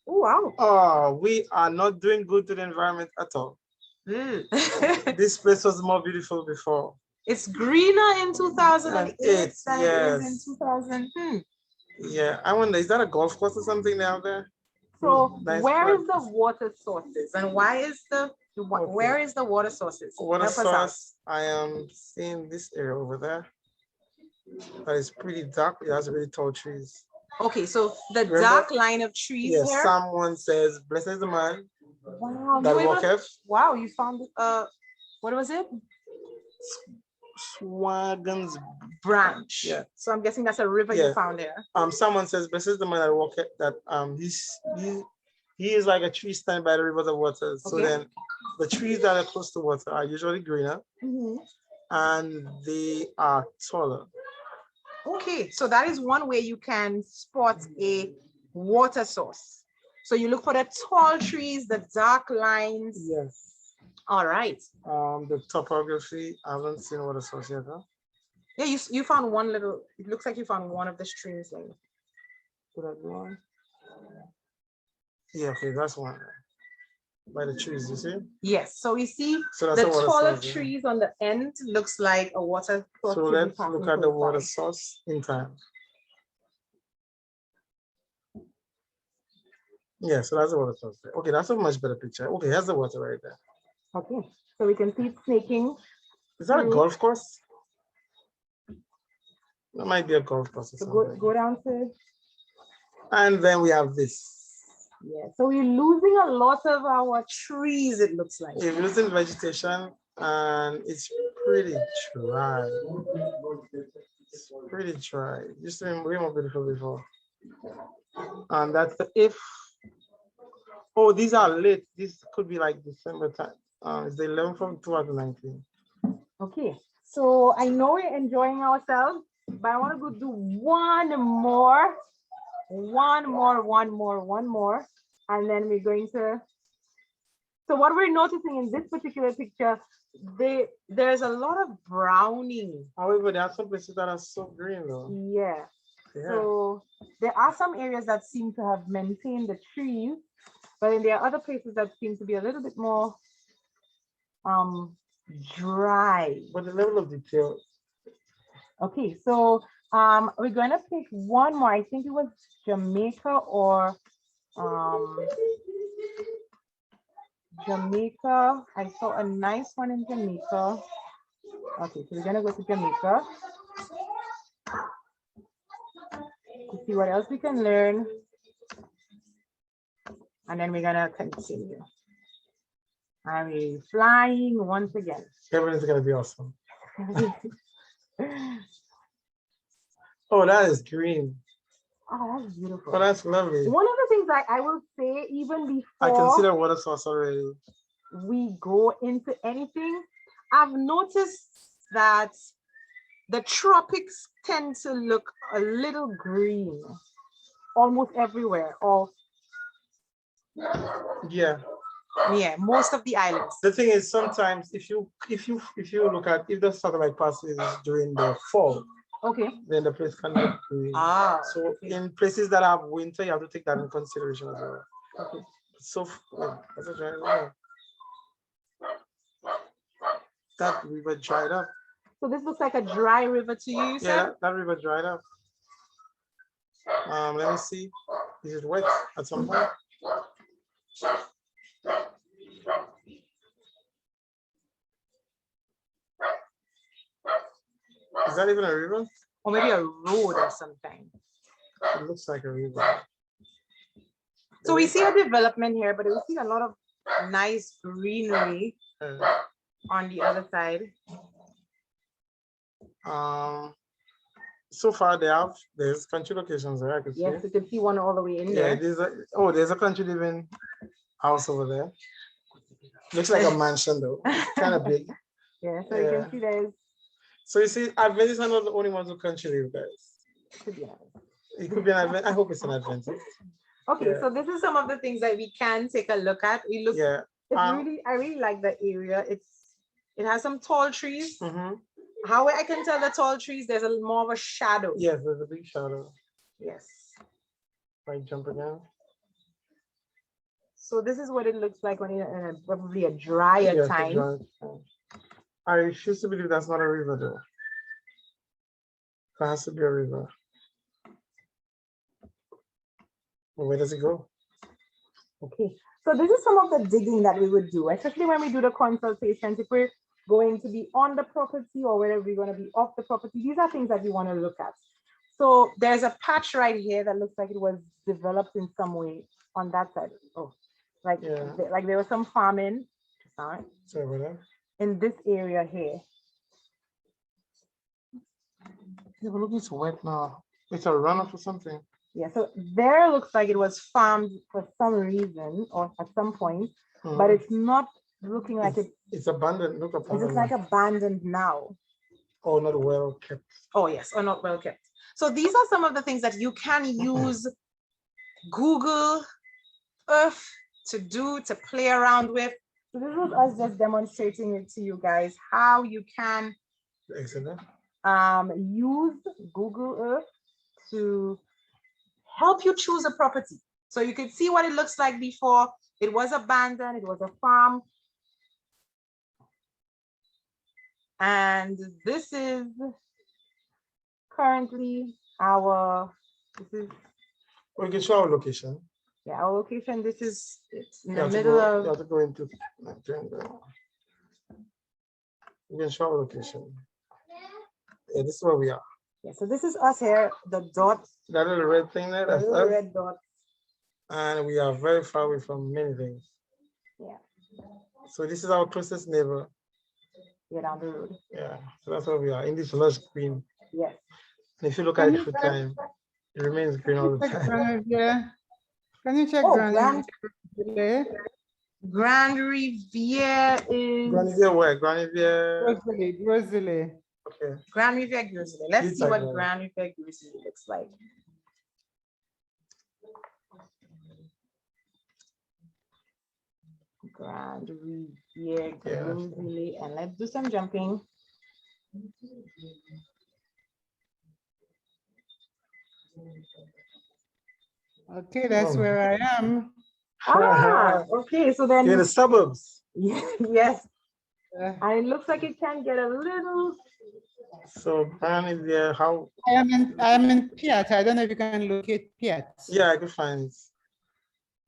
Oh, wow. Oh, we are not doing good to the environment at all. This place was more beautiful before. It's greener in 2008 than it is in yes. 2000. Yeah, I wonder, is that a golf course or something down there? So Nice where is the practice. water sources and why is the where is the water sources? Water Help us out. source, I am seeing this area over there. That is pretty dark. It has really tall trees. Okay, so the Remember? dark line of trees Yes, here. someone says, blessed is the man Wow, that you even, walketh. wow, you found what was it? Swaggins. Branch. Yeah. So I'm guessing that's a river Yeah. you found there. Someone says, blessed is the man that walketh, that he is like a tree standing by the rivers of water. So Okay. then the trees that are close to water are usually greener Mhm. and they are taller. Okay, so that is one way you can spot a water source. So you look for the tall trees, the dark lines. Yes. All right. The topography, I haven't seen water source yet, huh? Yeah, you found one little, it looks like you found one of the streams. Like, Did I do one? Yeah, okay, that's one. by the trees, you see? Yes, so we see So that's the a water taller source. Yeah. trees on the end looks like a water source. So could be let's passing look at the close water by. source in time. Yeah, so that's the water source there. Okay, that's a much better picture. Okay, here's the water right there. Okay, so we can see it snaking. Is that a through. golf course? That might be a golf course or So something. go down to, And then we have this. yeah, so we're losing a lot of our trees, it looks like. We're losing vegetation and it's pretty dry. It's pretty dry. It used to be way more beautiful before. And that's if, oh, these are late. This could be like December time. It's the 11th from 2019. Okay, so I know we're enjoying ourselves, but I want to go do one more, and then we're going to. So what we're noticing in this particular picture, there's a lot of browning. However, there are some places that are so green though. Yeah. Yeah. So there are some areas that seem to have maintained the trees, but then there are other places that seem to be a little bit more dry. But the level of detail. Okay, so we're going to pick one more. I think it was Jamaica or Jamaica. I saw a nice one in Jamaica. Okay, so we're gonna go to Jamaica to see what else we can learn. And then we're gonna continue. And we're flying once again. Everything's gonna be awesome. Oh, that is green. Oh, that's beautiful. Oh, that's lovely. One of the things that I will say, even before I can see the water source already. we go into anything, I've noticed that the tropics tend to look a little green almost everywhere. Or Yeah. yeah, most of the islands. The thing is, sometimes if you look at, if the satellite passes during the fall, Okay. then the place can look green. Ah. So in places that have winter, you have to take that in consideration as well. Okay. So that's a dry river. That river dried up. So this looks like a dry river to you, you said? Yeah, that river dried up. Let me see. Is it wet at some point? Is that even a river? Or maybe a road or something. It looks like a river. So we see a development here, but we see a lot of nice greenery on the other side. So far there's country locations there. I can see. Yes, you can see one all the way in there. There's a country living house over there. Looks like a mansion though, kind of big. Yeah, so you can see there's. So you see, Adventists are not the only ones who country live, guys. Could be an It could be an Advent. I hope it's an Adventist. Okay, Yeah. so this is some of the things that we can take a look at. We look. Yeah. It's I really like the area. It has some tall trees. Mm-hmm. How I can tell the tall trees, there's a more of a shadow. Yes, there's a big shadow. Yes. Right, jump again. So this is what it looks like when you're in probably a drier time. I refuse to believe that's not a river though. It has to be a river. Well, where does it go? Okay, so this is some of the digging that we would do, especially when we do the consultations. If we're going to be on the property or whether we're going to be off the property, these are things that we want to look at. So there's a patch right here that looks like it was developed in some way on that side. Oh, like there was some farming. Sorry. Sorry about that. In this area here. Yeah, but look, it's wet now. It's a runoff or something. Yeah, so there looks like it was farmed for some reason or at some point, but it's not looking like it's abandoned. Look, abandoned. It's like abandoned now. Oh, not well kept. Oh, yes, or not well kept. So these are some of the things that you can use Google Earth to do, to play around with. So this was us just demonstrating it to you guys, how you can use Google Earth to help you choose a property. So you can see what it looks like before, It was abandoned. It was a farm. And this is currently We can show our location. yeah, our location. It's in You the have to middle go, of. you have to go into you can show our location. Yeah, this is where we are. Yeah, so this is us here, the dot, That little red thing there, the that's little us. red dot. And we are very far away from many things. Yeah, So this is our closest neighbor. yeah, down the road. Yeah, so that's where we are in this lush green. Yes. And if you look at it full time, it remains green all the time. Can you check Oh, Grand? Grand Riviere is Granivier where? Granivier. Rosalie. Okay. Grand Riviere Grizzly. Let's see what Exactly. Grand Riviere Grizzly looks like. Grand Riviere Yeah. Grizzly, and let's do some jumping. Okay, that's Oh. where I am. Ah, okay, so You're in then the suburbs. yes, Uh, and it looks like it can get a little. So Granivier, how? I am in Piat. I don't know if you can locate Piat. Yeah, I could find it.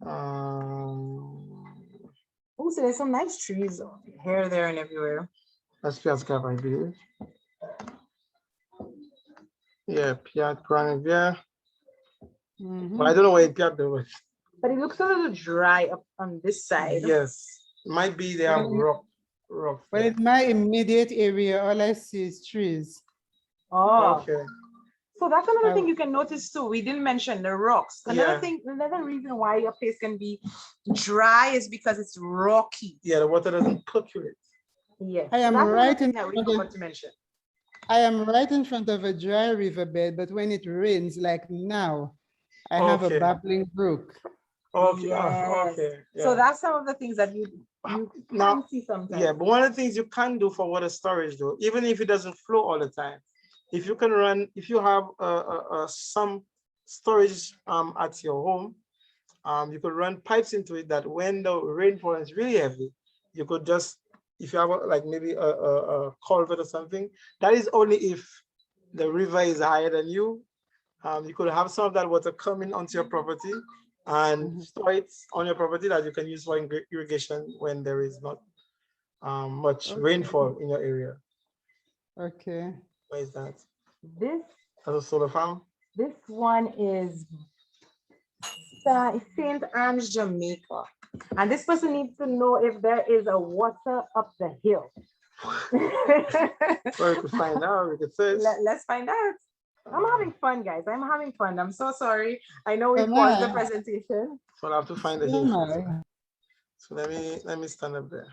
Oh, so there's some nice trees here, there, and everywhere. That's Piat Cap, I believe. Yeah, Piat Granivier. Mhm. But I don't know where Piat though. But it looks a little dry up on this side. Yes, might be they have rock. Well, there. in my immediate area, all I see is trees. Oh, Okay. so that's another I- thing you can notice too. We didn't mention the rocks. Another Yeah. thing, another reason why a place can be dry is because it's rocky. Yeah, the water doesn't percolate. Yes. I am that's another right thing in that we front of- forgot to mention. I am right in front of a dry riverbed, but when it rains, like now, I have Okay. a babbling brook. Okay. Yes. Okay. So Yeah. that's some of the things that you Now, can see sometimes. Yeah, but one of the things you can do for water storage though, even if it doesn't flow all the time, if you can run, if you have some storage at your home, you could run pipes into it that when the rainfall is really heavy, you could just, if you have like maybe a culvert or something, that is only if the river is higher than you. You could have some of that water coming onto your property and store it on your property that you can use for irrigation when there is not much rainfall in your area. Okay. Where is that? This That's a solar farm? this one is Saint Anne's, Jamaica. And this person needs to know if there is a water up the hill. Well, we could find out, we could search. Let's find out. I'm having fun, guys. I'm having fun. I'm so sorry. I know we Am paused the I? presentation. So I'll have to find the Oh hill. my. So let me stand up there.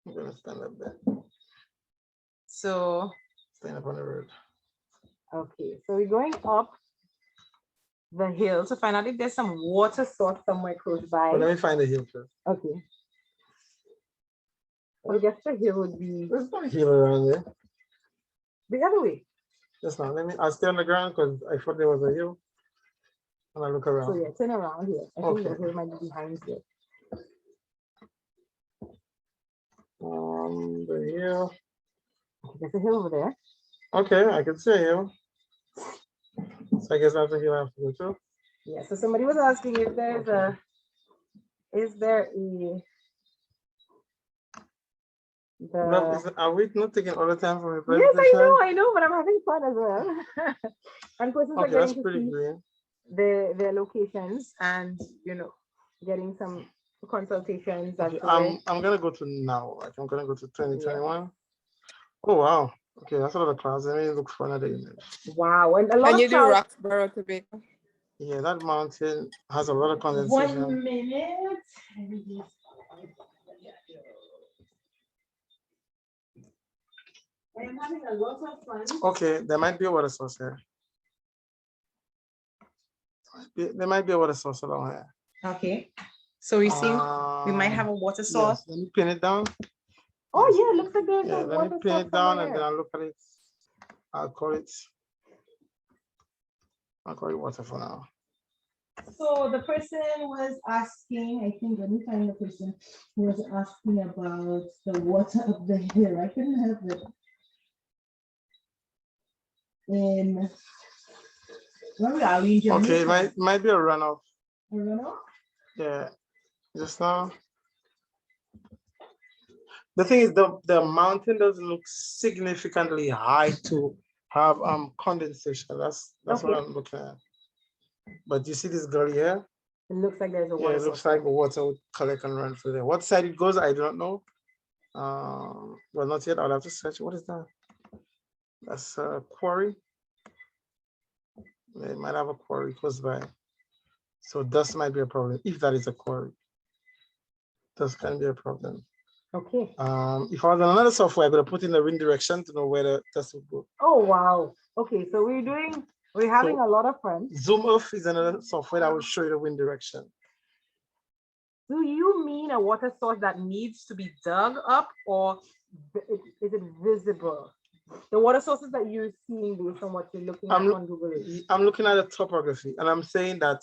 I'm gonna stand up there. So, Stand up on the road. okay. So we're going up the hill to find out if there's some water source somewhere close by. But let me find the hill first. Okay. I guess the hill would be There's no hill around there. the other way. Just now, I'll stay on the ground because I thought there was a hill. And I look So around. yeah, turn around here. I think the Okay. hill might be behind here. The hill. There's a hill over there. Okay, I can see a hill. So I guess that's the hill I have to go to. Yeah, so somebody was asking if there's a, is there No, are we not taking all the time for a yes, presentation? I know, but I'm having fun as well. And persons are Okay, that's getting to pretty see green. their locations and, getting some consultations. As Okay, to where- I'm gonna go to now. Like I'm gonna go to 2021. Oh wow. Okay, that's a lot of clouds. Let me look for another image. Wow, and a lot Can you of do clouds. Roxborough, Jamaica? Yeah, that mountain has a lot of 1 condensation. minute. I am having a lot of fun. Okay, there might be a water source here. There might be a water source along here. Okay, so we see we might have a water source. Yes, let me pin it down. Oh yeah, looks like there's Yeah, a let water me pin source it down somewhere and then there. I'll look at it. I'll call it water for now. So the person was asking, I think, let me find the person who was asking about the water up the hill. I couldn't help it. In where are we in Okay, it Jamaica? might be a runoff. A runoff? Yeah, just now. The thing is, the mountain doesn't look significantly high to have condensation. That's what Okay. I'm looking at. But you see this gully here? It looks like there's a Yeah, water it looks source. like water would collect and run through there. What side it goes, I do not know. Well, not yet. I'll have to search. What is that? That's a quarry. They might have a quarry close by. So dust might be a problem if that is a quarry. Dust can be a problem. Okay. If I was on another software, I could have put in the wind direction to know where the dust would go. Oh wow. Okay, so we're having So- a lot of fun. Zoom Earth is another software that will show you the wind direction. Do you mean a water source that needs to be dug up, or is it visible? The water sources that you're seeing based on what you're looking at on Google Earth. I'm looking at the topography and I'm saying that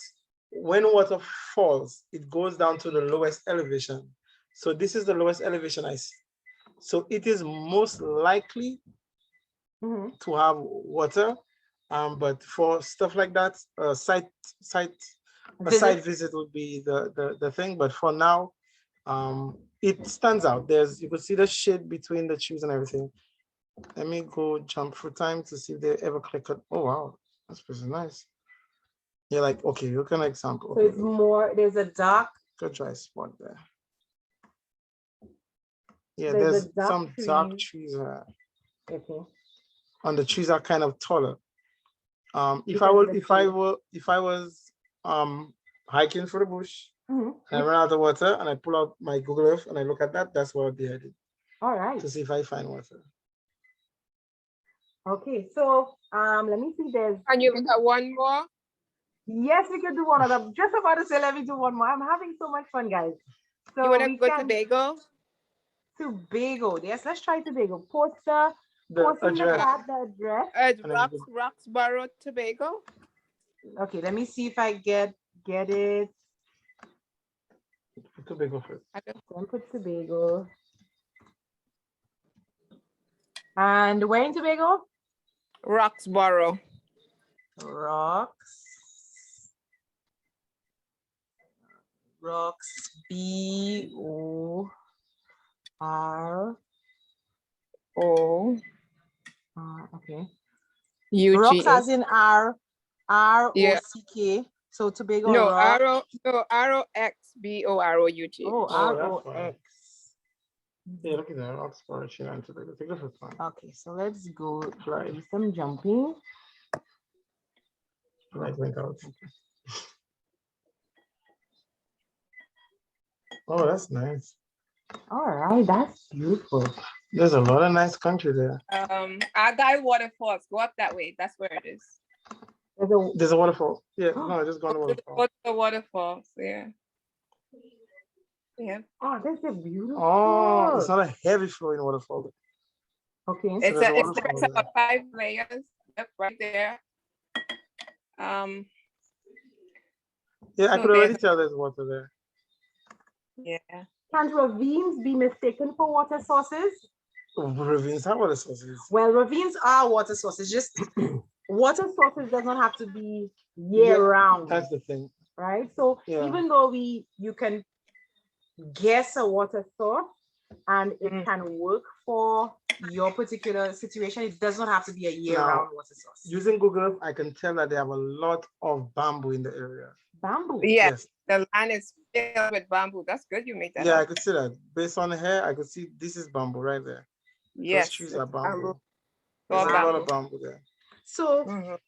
when water falls, it goes down to the lowest elevation. So this is the lowest elevation I see. So it is most likely Mhm. to have water. But for stuff like that, a site visit would be the thing. But for now, it stands out. You could see the shade between the trees and everything. Let me go jump for time to see if they ever click on. Oh wow, that's pretty nice. Yeah, like okay, look at an example. So it's more, there's a dark, Good dry spot there. Yeah, There's a there's dark some dark tree. trees okay. and the trees are kind of taller. If Because of the I was hiking through the bush Mhm. and I run out of water and I pull out my Google Earth and I look at that, that's where I'd be headed All right. to see if I find water. Okay, so let me see. Can you look at one more? Yes, we can do one of them. Just about to say, let me do one more. I'm having so much fun, guys. So You want to we go to can Tobago? Tobago. Yes, let's try Tobago. Post in the address. chat the address. Roxborough, Tobago. Okay, let me see if I get it. Tobago first. Then put Tobago. And where in Tobago? Roxborough. Rocks, BORO. Okay. Rocks as in ROCK. So Tobago No, rock. ROXBOROUT. Oh, that's fine. ROX. Yeah, look at that. Oxford, China, and Tobago. Take the first one. Okay, so let's go Right. do some jumping. Right, went out. Oh, that's nice. All right, that's beautiful. There's a lot of nice country there. Argyle Waterfalls. Go up that way. That's where it is. There's a waterfall. Yeah, no, just go on the waterfall. Go to the waterfalls. Yeah. Yeah. Oh, that's a beautiful. Oh, it's not a heavy flowing waterfall. Okay. It's there's a it's waterfall about 5 layers. Yep, right there. Yeah, I So could already there's- tell there's water there. Yeah. Can ravines be mistaken for water sources? Ravines have water sources. Well, ravines are water sources. Just water sources does not have to be year round. That's the thing. Right. So Yeah. even though you can guess a water source and it can work for your particular situation, it does not have to be a year-round water source. Using Google Earth, I can tell that they have a lot of bamboo in the area. Bamboo. Yes. The land is filled with bamboo. That's good. You made that. Yeah, up. I could see that. Based on the hair, I could see this is bamboo right there. Yes. Those trees are bamboo. All There's a lot bamboo. of bamboo there. So Mhm.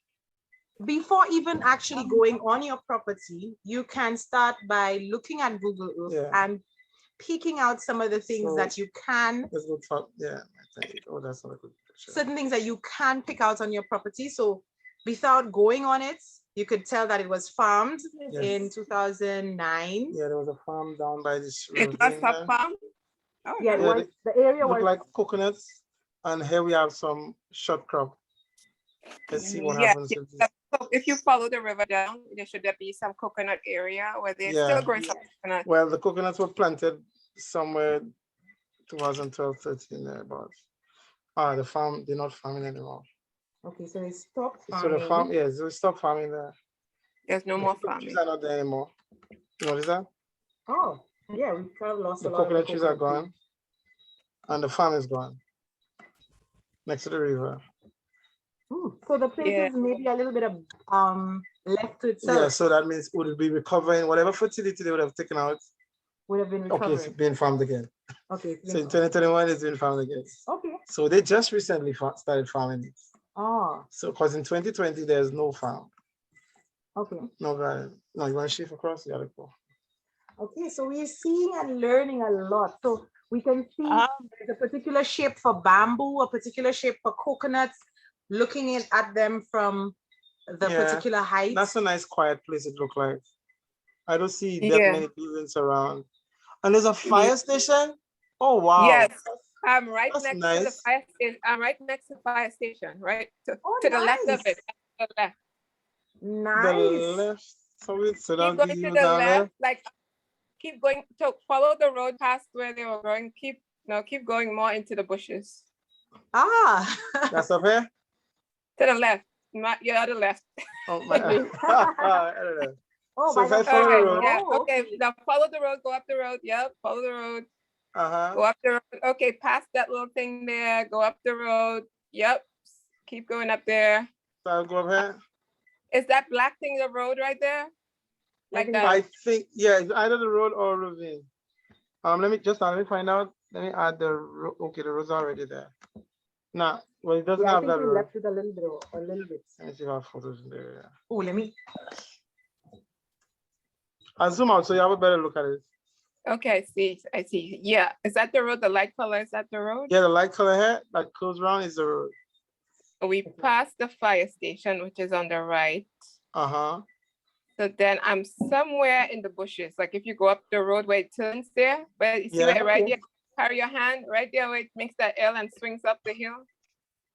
before even actually going on your property, you can start by looking at Google Earth and picking out some of the things that you can. Let's go talk. Yeah, I think. Oh, that's not a good picture. Certain things that you can pick out on your property. So without going on it, you could tell that it was farmed in 2009. Yeah, there was a farm down by this It ravine was a there. farm. Oh, Yeah, it Yeah, was, the area Look was like coconuts, and here we have some short crop. Let's see what Yeah, happens with this. if you follow the river down, there should be some coconut area where they're Yeah. still growing some coconut. Well, the coconuts were planted somewhere 2012, 13 thereabouts. The farm, they're not farming anymore. Okay, so they stopped So the farming. farm, yes, they stopped farming there. There's no The more coconut trees farming. are not there anymore. You notice that? Oh, yeah, we kind of lost The a lot of coconut trees are coconut gone and the farm is gone next to the river. So the place Yeah. is maybe a little bit of left to Yeah, itself. so that means would it be recovering whatever fertility they would have taken out? Would have been Okay, it's recovering. being farmed again. Okay. it's So been- in 2021, it's been farmed again. Okay. So they just recently started farming it. Oh, So because in 2020, there's no farm, okay. no garden. No, you want to shift across? You gotta go. Okay, so we're seeing and learning a lot. So we can see there's a particular shape for bamboo, a particular shape for coconuts, looking at them from the Yeah, particular height. That's a nice quiet place it look like. I don't see that Yeah. many buildings around. And there's a fire station? Oh, wow. Yes, I'm right That's next to the nice. fire station. I'm right next to the fire station, right to the left of nice. it. To the left. The Nice. left, so it's so Keep down going to to you the down there. left, like keep going to follow the road past where they were going. Keep going more into the bushes. Ah. That's up here? To the left, not your other left. Oh, my. I don't know. Oh, So by if I the follow the Okay, road- yeah, Oh, okay. Now follow the road, go up the road. Yep, follow the road, Uh-huh. go up the road. Okay, past that little thing there, go up the road. Yep, keep going up there. So I'll go up here. Is that black thing the road right there? Like think that? I think, yeah, it's either the road or ravine. Let me find out. Let me add the road. Okay, the road's already there. Now, well, it doesn't Yeah, I have think that we road. left it a little bit. A little bit. Let me see if I have photos in there. Yeah. Oh, let me. I'll zoom out so you have a better look at it. Okay, I see. Yeah, is that the road? The light color, is that the road? Yeah, the light color here that goes around is the road. We passed the fire station, which is on the right. Uh-huh. So then I'm somewhere in the bushes. Like if you go up the road where it turns there, where you see Yeah. where right Okay. there, carry your hand right there where it makes that L and swings up the hill.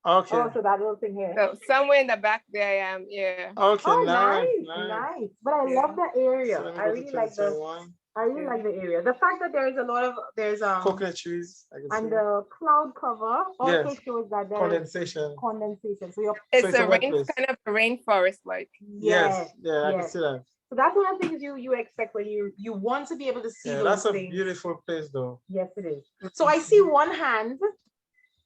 Okay. Oh, so that little thing here. So somewhere in the back there I am, yeah. Okay, Oh, nice, nice. But I Yeah. love the area. So let me I go to really like the. 2021. I really like the area. The fact that there's Coconut trees. I can and see. the cloud cover also Yes. shows that there's Condensation. condensation. So you're It's it's a a wet rain, place. kind of a rainforest like. Yes, yeah, I can yes. see that. So that's one of the things you expect when you want to be able to see Yeah, those that's a things. beautiful place though. Yes, it is. So I see one hand,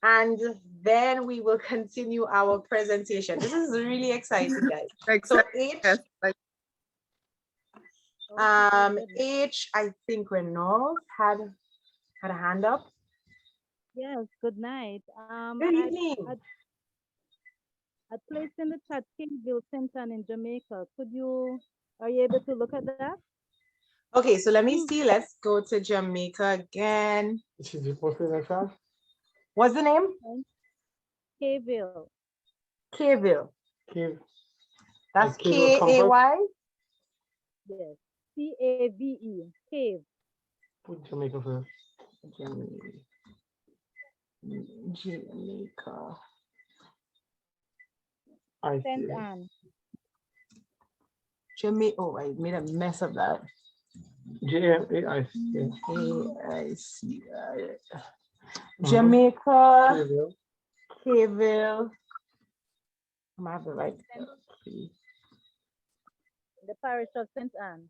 and then we will continue our presentation. This is really exciting, guys. Like So H, yes, like H, I think Renault had a hand up. Yes, good night. Good evening. I placed in the chat Kingville Center in Jamaica. Are you able to look at that? Okay, so let me see. Let's go to Jamaica again. Should you post it like that? What's the name? Kayville. Kayville. Cave. That's Like Kayville Comfort? K-A-Y. Yes. CAVE. Cave. Put Jamaica first. Jamaica. I St. see. Anne. Jamaica. Oh, I made a mess of that. Jamaica. A-I-C-I. Jamaica, Cave. Kayville. I have the right. The parish of St. Anne.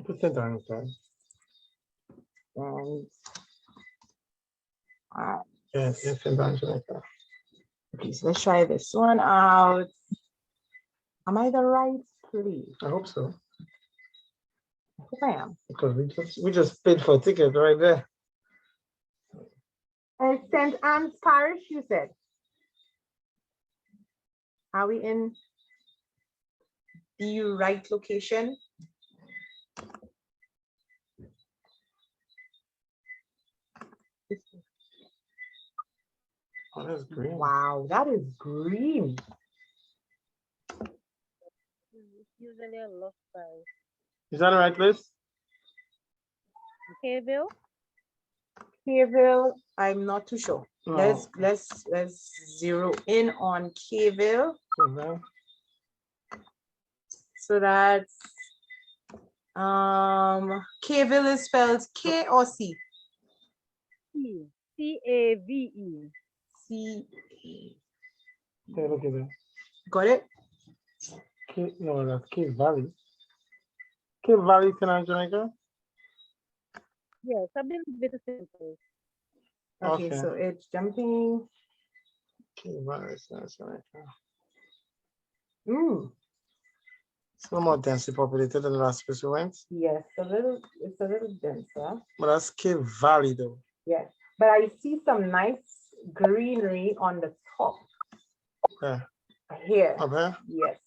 Put center on the And, Yes, yes, center on Jamaica. okay, so let's try this one out. Am I the right place? I hope so. I hope I am. Because we just paid for a ticket right there. St. Anne's Parish, you said. Are we in the right location? Oh, that's green. Wow, that is green. It's usually a lost parish. Is that the right place? Kayville. Kayville, I'm not too sure. No. Let's zero in on Kayville. Go down. So that's Kville is spelled K or C? C. C-A-V-E. C. Okay, look at that. Got it? No, that's Cape Valley. Cape Valley, Trinidad, Jamaica. Yes, I've been with the simple. Okay, Okay. so it's jumping. Cape Valley, Trinidad, Jamaica. It's a little more densely populated than the last place we went. Yes, it's a little denser. But that's Cape Valley though. Yes, but I see some nice greenery on the top Yeah. here. Up here? Yes.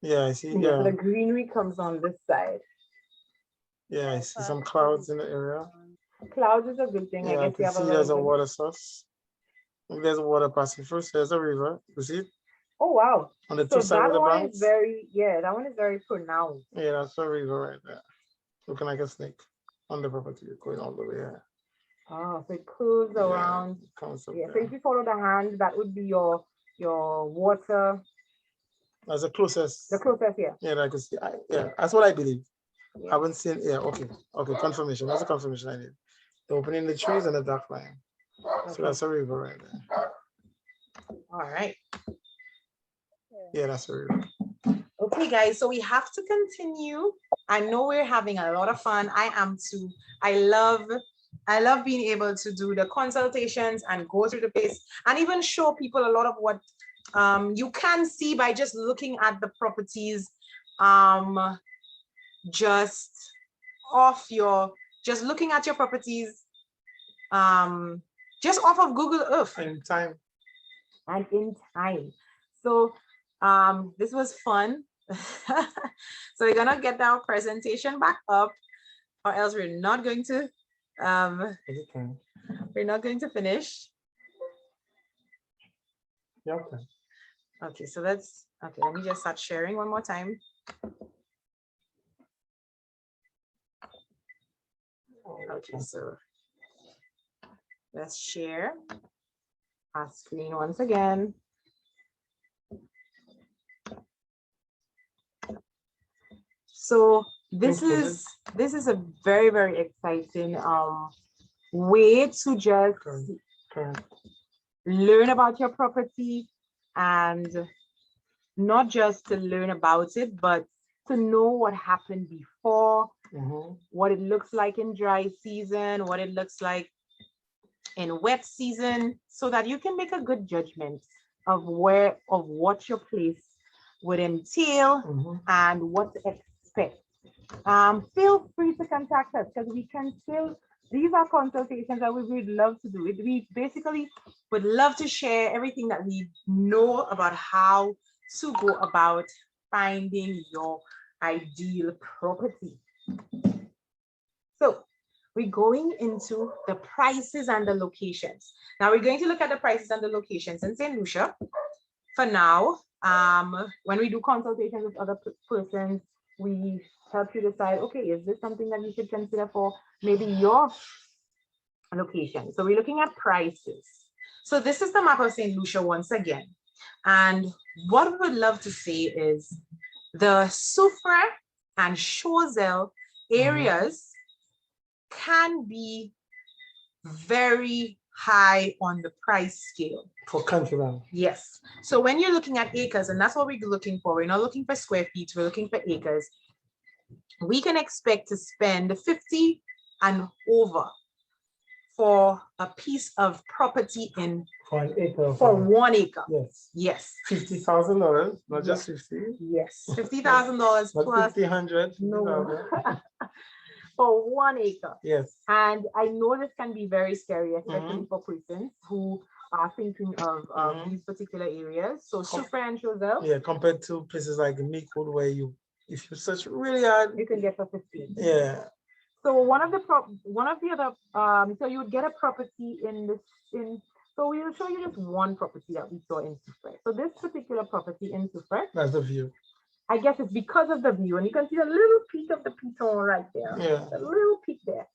Yeah, I see. So Yeah. the greenery comes on this side. Yeah, I see some clouds in the area. Clouds is a good thing. Yeah, I I guess you can have see a there's a little bit. water source. There's a water passing through. So there's a river. You see it? Oh wow. On the So two sides that of the one banks. is very, yeah, that one is very pronounced. Yeah, that's a river right there. Looking like a snake on the property, going all the way. Yeah. Oh, so it curves around. It comes up Yeah, so there. if you follow the hand, that would be your water, That's the closest. the closest here. Yeah, that I could see. Yeah, that's what I believe. Yeah. I haven't seen. Yeah, okay. Okay, confirmation. That's a confirmation I need. The opening the trees and the dark line. So Okay. that's a river right there. All right. Yeah, that's a river. Okay, guys, so we have to continue. I know we're having a lot of fun. I am too. I love being able to do the consultations and go through the place and even show people a lot of what you can see by just looking at the properties, just looking at your properties, just off of Google Earth. In time. And in time. So this was fun. So we're gonna get our presentation back up, or else we're not going to finish. Yeah, okay. Okay, so let me just start sharing one more time. Okay, so let's share our screen once again. So this is a very, very exciting way to just learn about your property, and not just to learn about it, but to know what happened before, what it looks like in dry season, what it looks like in wet season, so that you can make a good judgment of what your place would entail and what to expect. Feel free to contact us, because we can still, these are consultations that we would love to do. We basically would love to share everything that we know about how to go about finding your ideal property. So we're going into the prices and the locations. Now we're going to look at the prices and the locations in Saint Lucia. For now, when we do consultations with other persons, we help you decide, okay, is this something that you should consider for maybe your location? So we're looking at prices. So this is the map of Saint Lucia once again. And what we would love to say is the Soufrière and Choiseul areas can be very high on the price scale. For country land. Yes. So when you're looking at acres, and that's what we're looking for, we're not looking for square feet, we're looking for acres. We can expect to spend 50 and over for a piece of property in For an acre. for 1 acre. Yes. Yes. $50,000, not just 50. Yes. $50,000 Not plus. 50, 100. No. For 1 acre. Yes. And I know this can be very scary, especially for persons who are thinking of these particular areas. So Soufrière and Choiseul. Yeah, compared to places like Meekwood, where if you search really hard, You can get for 15. yeah. So so you would get a property so we will show you just one property that we saw in Soufrière. So this particular property in Soufrière, That's the view. I guess it's because of the view, and you can see a little peak of the piton right there. Yeah. A little peak there.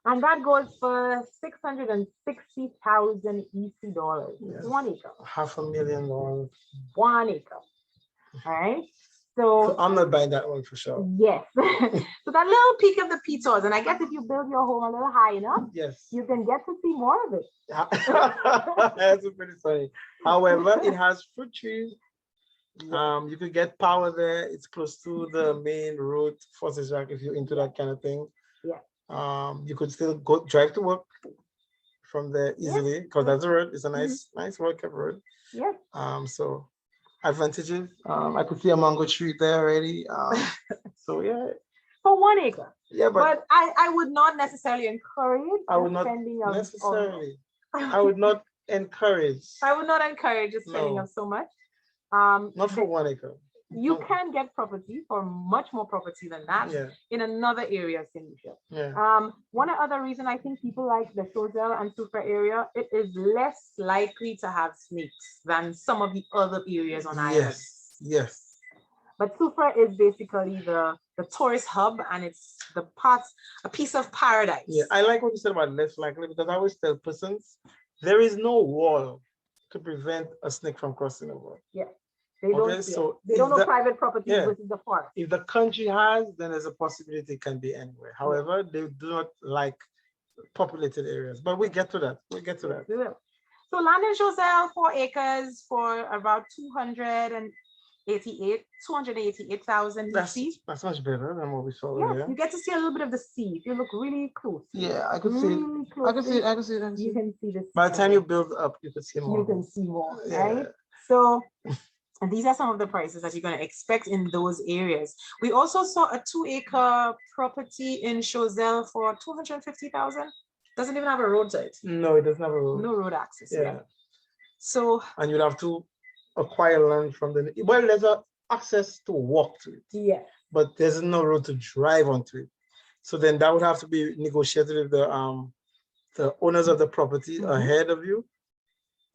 And that goes for $660,000 EC dollars. Yes. 1 acre. $500,000. 1 acre. All right. So I'm not buying that one for sure. yes. So that little peak of the Petors, and I guess if you build your home a little high enough, Yes. you can get to see more of it. That's pretty funny. However, it has fruit trees. You could get power there. It's close to the main road, Forces Jack, if you're into that kind of thing. Yeah. You could still go drive to work from there easily because that's a road. It's a nice, nice road, kept road. Yeah. So advantages. I could see a mango tree there already. So yeah. For 1 acre. Yeah, But I would not necessarily encourage I would not spending of necessarily. I would not encourage. I would not encourage the spending of so much. Not for 1 acre. You can get property for much more property than that in another area of Saint Lucia. Yeah. One other reason I think people like the Choiseul and Soufrière area, it is less likely to have snakes than some of the other areas on island. Yes. But Soufrière is basically the tourist hub, and it's a piece of paradise. Yeah, I like what you said about less likely, because I always tell persons there is no wall to prevent a snake from crossing over. Yeah. They don't know private property versus the forest. If the country has, then there's a possibility it can be anywhere. However, they do not like populated areas. But we get to that. We'll get to that. So land in Choiseul, 4 acres for about 288,000 That's much better than what we saw earlier. You get to see a little bit of the sea if you look really close. Yeah, I could see. I can see it. You can see the sea. By the time you build up, you can see more. You can see more, right? So, and these are some of the prices that you're going to expect in those areas. We also saw a 2 acre property in Choiseul for 250,000. Doesn't even have a road to it. No, it doesn't have a road. No road access. Yeah. So. And you'd have to acquire land from the, well, there's access to walk to it. Yeah. But there's no road to drive onto it. So then that would have to be negotiated with the owners of the property ahead of you.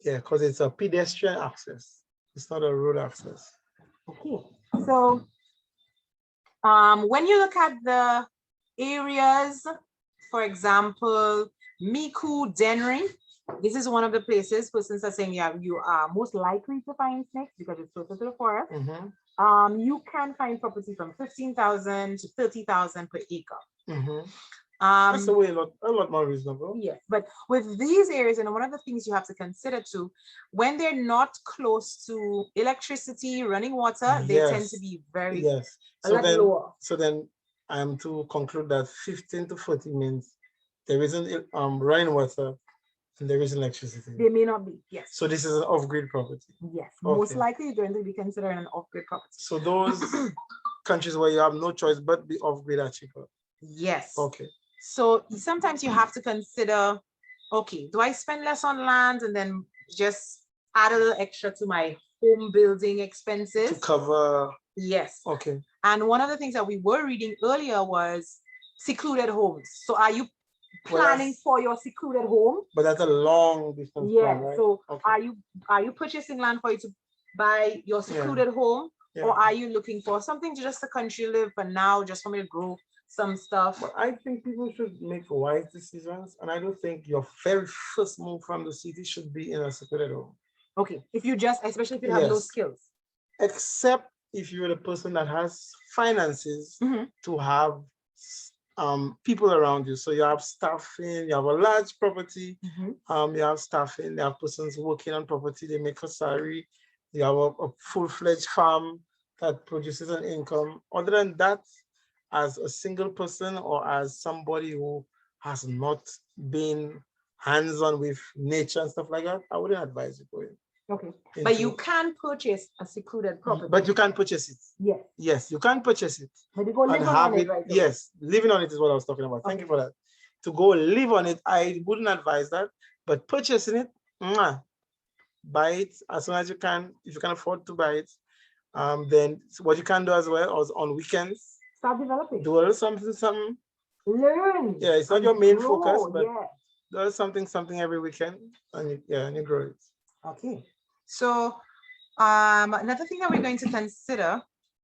Yeah, because it's a pedestrian access. It's not a road access. Okay. So when you look at the areas, for example, Miku Denry, this is one of the places persons are saying you are most likely to find snakes because it's closer to the forest. You can find property from 15,000 to 30,000 per acre. That's a lot more reasonable. Yes, but with these areas, and one of the things you have to consider too, when they're not close to electricity, running water, they tend to be very lower. So then I am to conclude that 15 to 40 means there isn't running water and there is electricity. They may not be, yes. So this is an off-grid property. Yes, most likely you're going to be considering an off-grid property. So those countries where you have no choice but be off-grid are cheaper. Yes. Okay. So sometimes you have to consider, okay, do I spend less on land and then just add a little extra to my home building expenses? To cover. Yes. Okay. And one of the things that we were reading earlier was secluded homes. So are you planning for your secluded home? But that's a long distance plan, right? So are you purchasing land for you to buy your secluded home? Or are you looking for something to just the country live for now, just for me to grow some stuff? But I think people should make wise decisions, and I don't think your very first move from the city should be in a secluded home. Okay, especially if you have no skills. Except if you're the person that has finances to have people around you. So you have staffing, you have a large property, you have staffing, you have persons working on property, they make a salary, you have a full-fledged farm that produces an income. Other than that, as a single person or as somebody who has not been hands-on with nature and stuff like that, I wouldn't advise you going. Okay, but you can purchase a secluded property. But you can purchase it. Yes. Yes, you can purchase it. But you go live on it, right? Yes, living on it is what I was talking about. Thank you for that. To go live on it, I wouldn't advise that. But purchasing it, buy it as soon as you can. If you can afford to buy it, then what you can do as well is on weekends, start developing. Do a little something. Learn. Yeah, it's not your main focus, but do something every weekend, and you grow it. Okay. So another thing that we're going to consider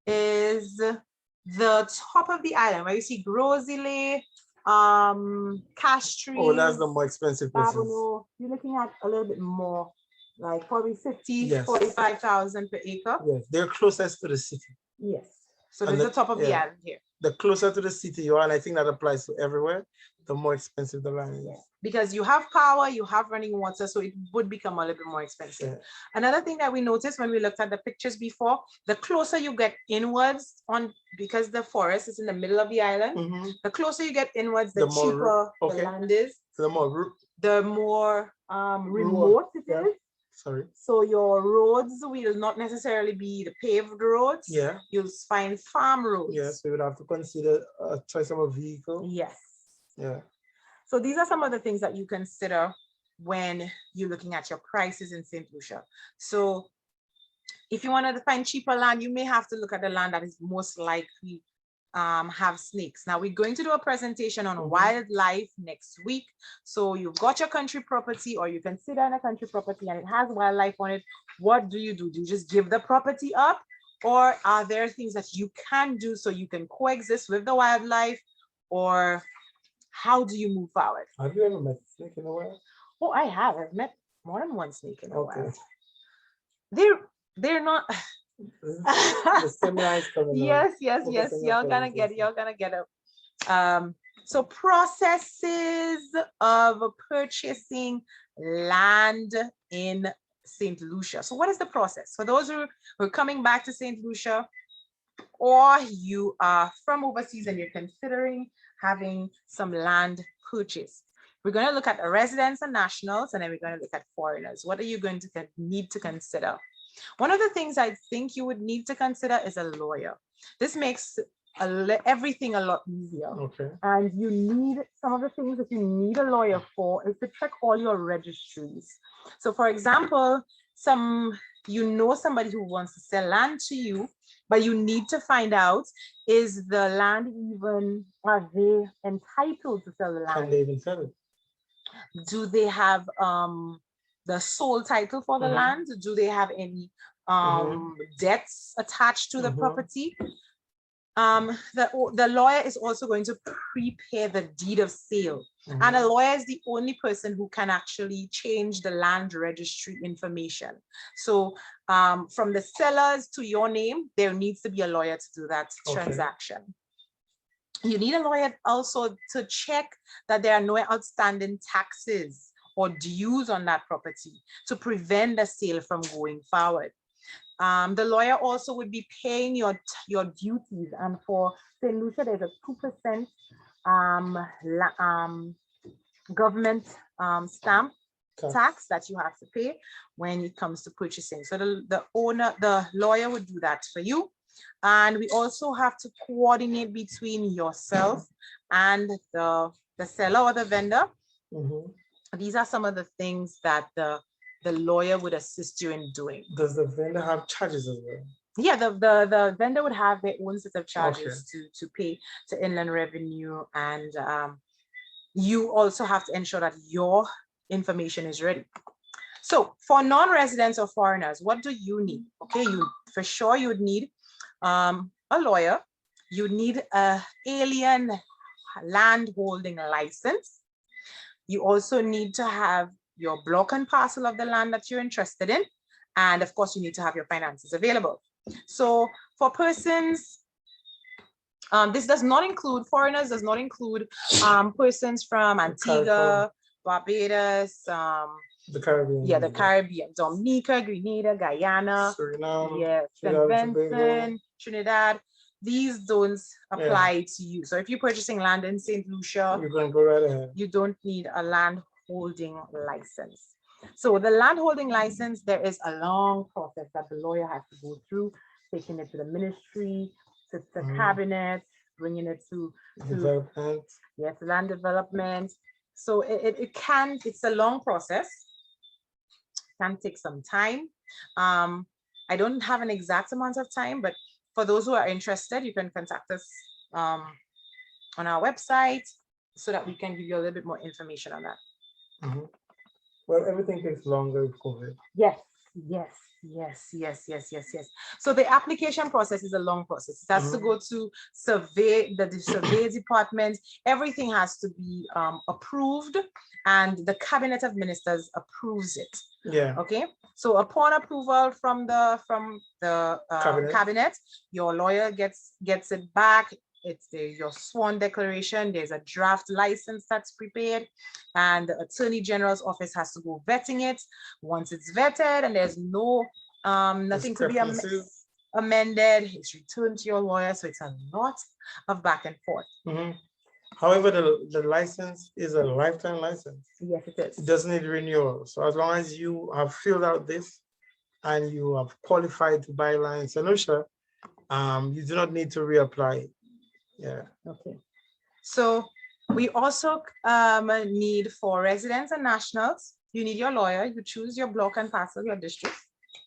is the top of the island, where you see Grosile, cash trees. Oh, that's the more expensive places. You're looking at a little bit more, like probably 45,000 per acre. Yes, they're closest to the city. Yes. So And this is the top of the yeah, island here. the closer to the city you are, and I think that applies to everywhere, the more expensive the land is. Because you have power, you have running water, so it would become a little bit more expensive. Yeah. Another thing that we noticed when we looked at the pictures before, the closer you get inwards on, because the forest is in the middle of the island, Mhm. the closer you get inwards, the The more cheaper okay. the land is, The more the more remote it yeah. is. Sorry. So your roads will not necessarily be the paved roads. Yeah. You'll find farm roads. Yes, we would have to consider a choice of a vehicle. Yes. Yeah. So these are some of the things that you consider when you're looking at your prices in Saint Lucia. So if you wanted to find cheaper land, you may have to look at the land that is most likely have snakes. Now we're going to do a presentation on wildlife next week. So you've got your country property, or you consider a country property and it has wildlife on it. What do? Do you just give the property up? Or are there things that you can do so you can coexist with the wildlife? Or how do you move forward? Have you ever met a snake in a while? Oh, I have. I've met more than one snake in a while. Okay. They're not. The seminar is coming on. Yes. You're gonna get it. So processes of purchasing land in Saint Lucia. So what is the process? For those who are coming back to Saint Lucia, or you are from overseas and you're considering having some land purchase, we're going to look at the residents and nationals, and then we're going to look at foreigners. What are you going to need to consider? One of the things I think you would need to consider is a lawyer. This makes everything a lot easier. Okay. And you need, some of the things that you need a lawyer for is to check all your registries. So for example, you know somebody who wants to sell land to you, but you need to find out, is the land even, are they entitled to sell the land? Can they even sell it? Do they have the sole title for the land? Do they have any debts attached to the property? The lawyer is also going to prepare the deed of sale. And a lawyer is the only person who can actually change the land registry information. So from the sellers to your name, there needs to be a lawyer to do that transaction. You need a lawyer also to check that there are no outstanding taxes or dues on that property to prevent the sale from going forward. The lawyer also would be paying your duties, and for St. Lucia, there's a 2% government stamp tax that you have to pay when it comes to purchasing. So the lawyer would do that for you. And we also have to coordinate between yourself and the seller or the vendor. These are some of the things that the lawyer would assist you in doing. Does the vendor have charges as well? Yeah, the vendor would have their own set of charges to pay to Inland Revenue, and you also have to ensure that your information is ready. So for non-residents or foreigners, what do you need? Okay, for sure you would need a lawyer. You need an alien land holding license. You also need to have your block and parcel of the land that you're interested in. And of course, you need to have your finances available. So for persons, this does not include foreigners, does not include persons from Antigua, Barbados, the Caribbean. Yeah, the Caribbean, Dominica, Grenada, Guyana, Suriname, St. Vincent, Trinidad. These don't apply to you. So if you're purchasing land in St. Lucia, you're going to go right ahead. You don't need a land holding license. So the land holding license, there is a long process that the lawyer has to go through, taking it to the ministry, to the cabinet, bringing it to development. Yes, land development. So it's a long process. It can take some time. I don't have an exact amount of time, but for those who are interested, you can contact us on our website so that we can give you a little bit more information on that. Well, everything takes longer with COVID. Yes. Yes, yes, yes, yes, yes. So the application process is a long process. It has to go to survey, the survey department. Everything has to be approved, and the cabinet of ministers approves it. Yeah. Okay. So upon approval from the cabinet, your lawyer gets it back. It's your sworn declaration. There's a draft license that's prepared, and the Attorney General's office has to go vetting it. Once it's vetted and there's no nothing to be amended, it's returned to your lawyer. So it's a lot of back and forth. However, the license is a lifetime license. Yes, it is. It doesn't need renewal. So as long as you have filled out this and you have qualified to buy land in Saint Lucia, you do not need to reapply. Yeah. Okay. So we also need, for residents and nationals, you need your lawyer, you choose your block and parcel, your district,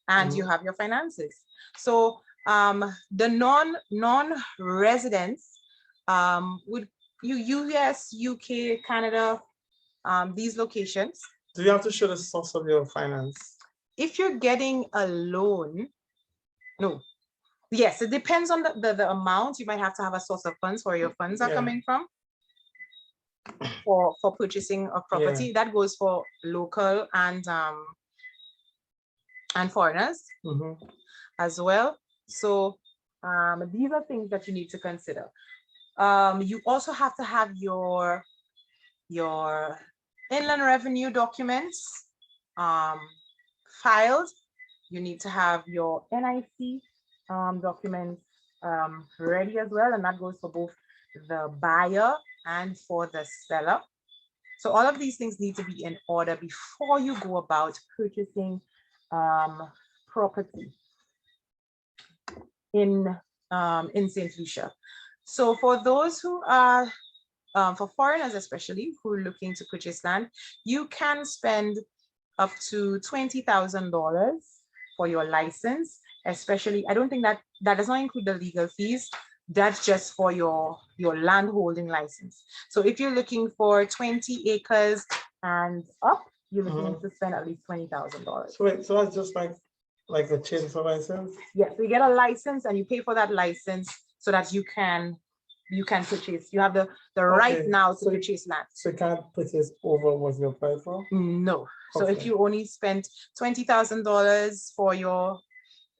and you have your finances. So the non-residents would US, UK, Canada, these locations. Do you have to show the source of your finance? If you're getting a loan, no. Yes, it depends on the amount. You might have to have a source of funds where your funds are coming from for purchasing a property. That goes for local and foreigners as well. So these are things that you need to consider. You also have to have your inland revenue documents filed. You need to have your NIC documents ready as well, and that goes for both the buyer and for the seller. So all of these things need to be in order before you go about purchasing property in Saint Lucia. So for those who are for foreigners especially who are looking to purchase land, you can spend up to $20,000 for your license. Especially, I don't think that does not include the legal fees. That's just for your land holding license. So if you're looking for 20 acres and up, you're looking to spend at least $20,000. So wait, so that's just like a change for license? Yes, so you get a license and you pay for that license so that you can purchase. You have the right now to purchase land. So you can't purchase over what you applied for? No. So if you only spent $20,000 for your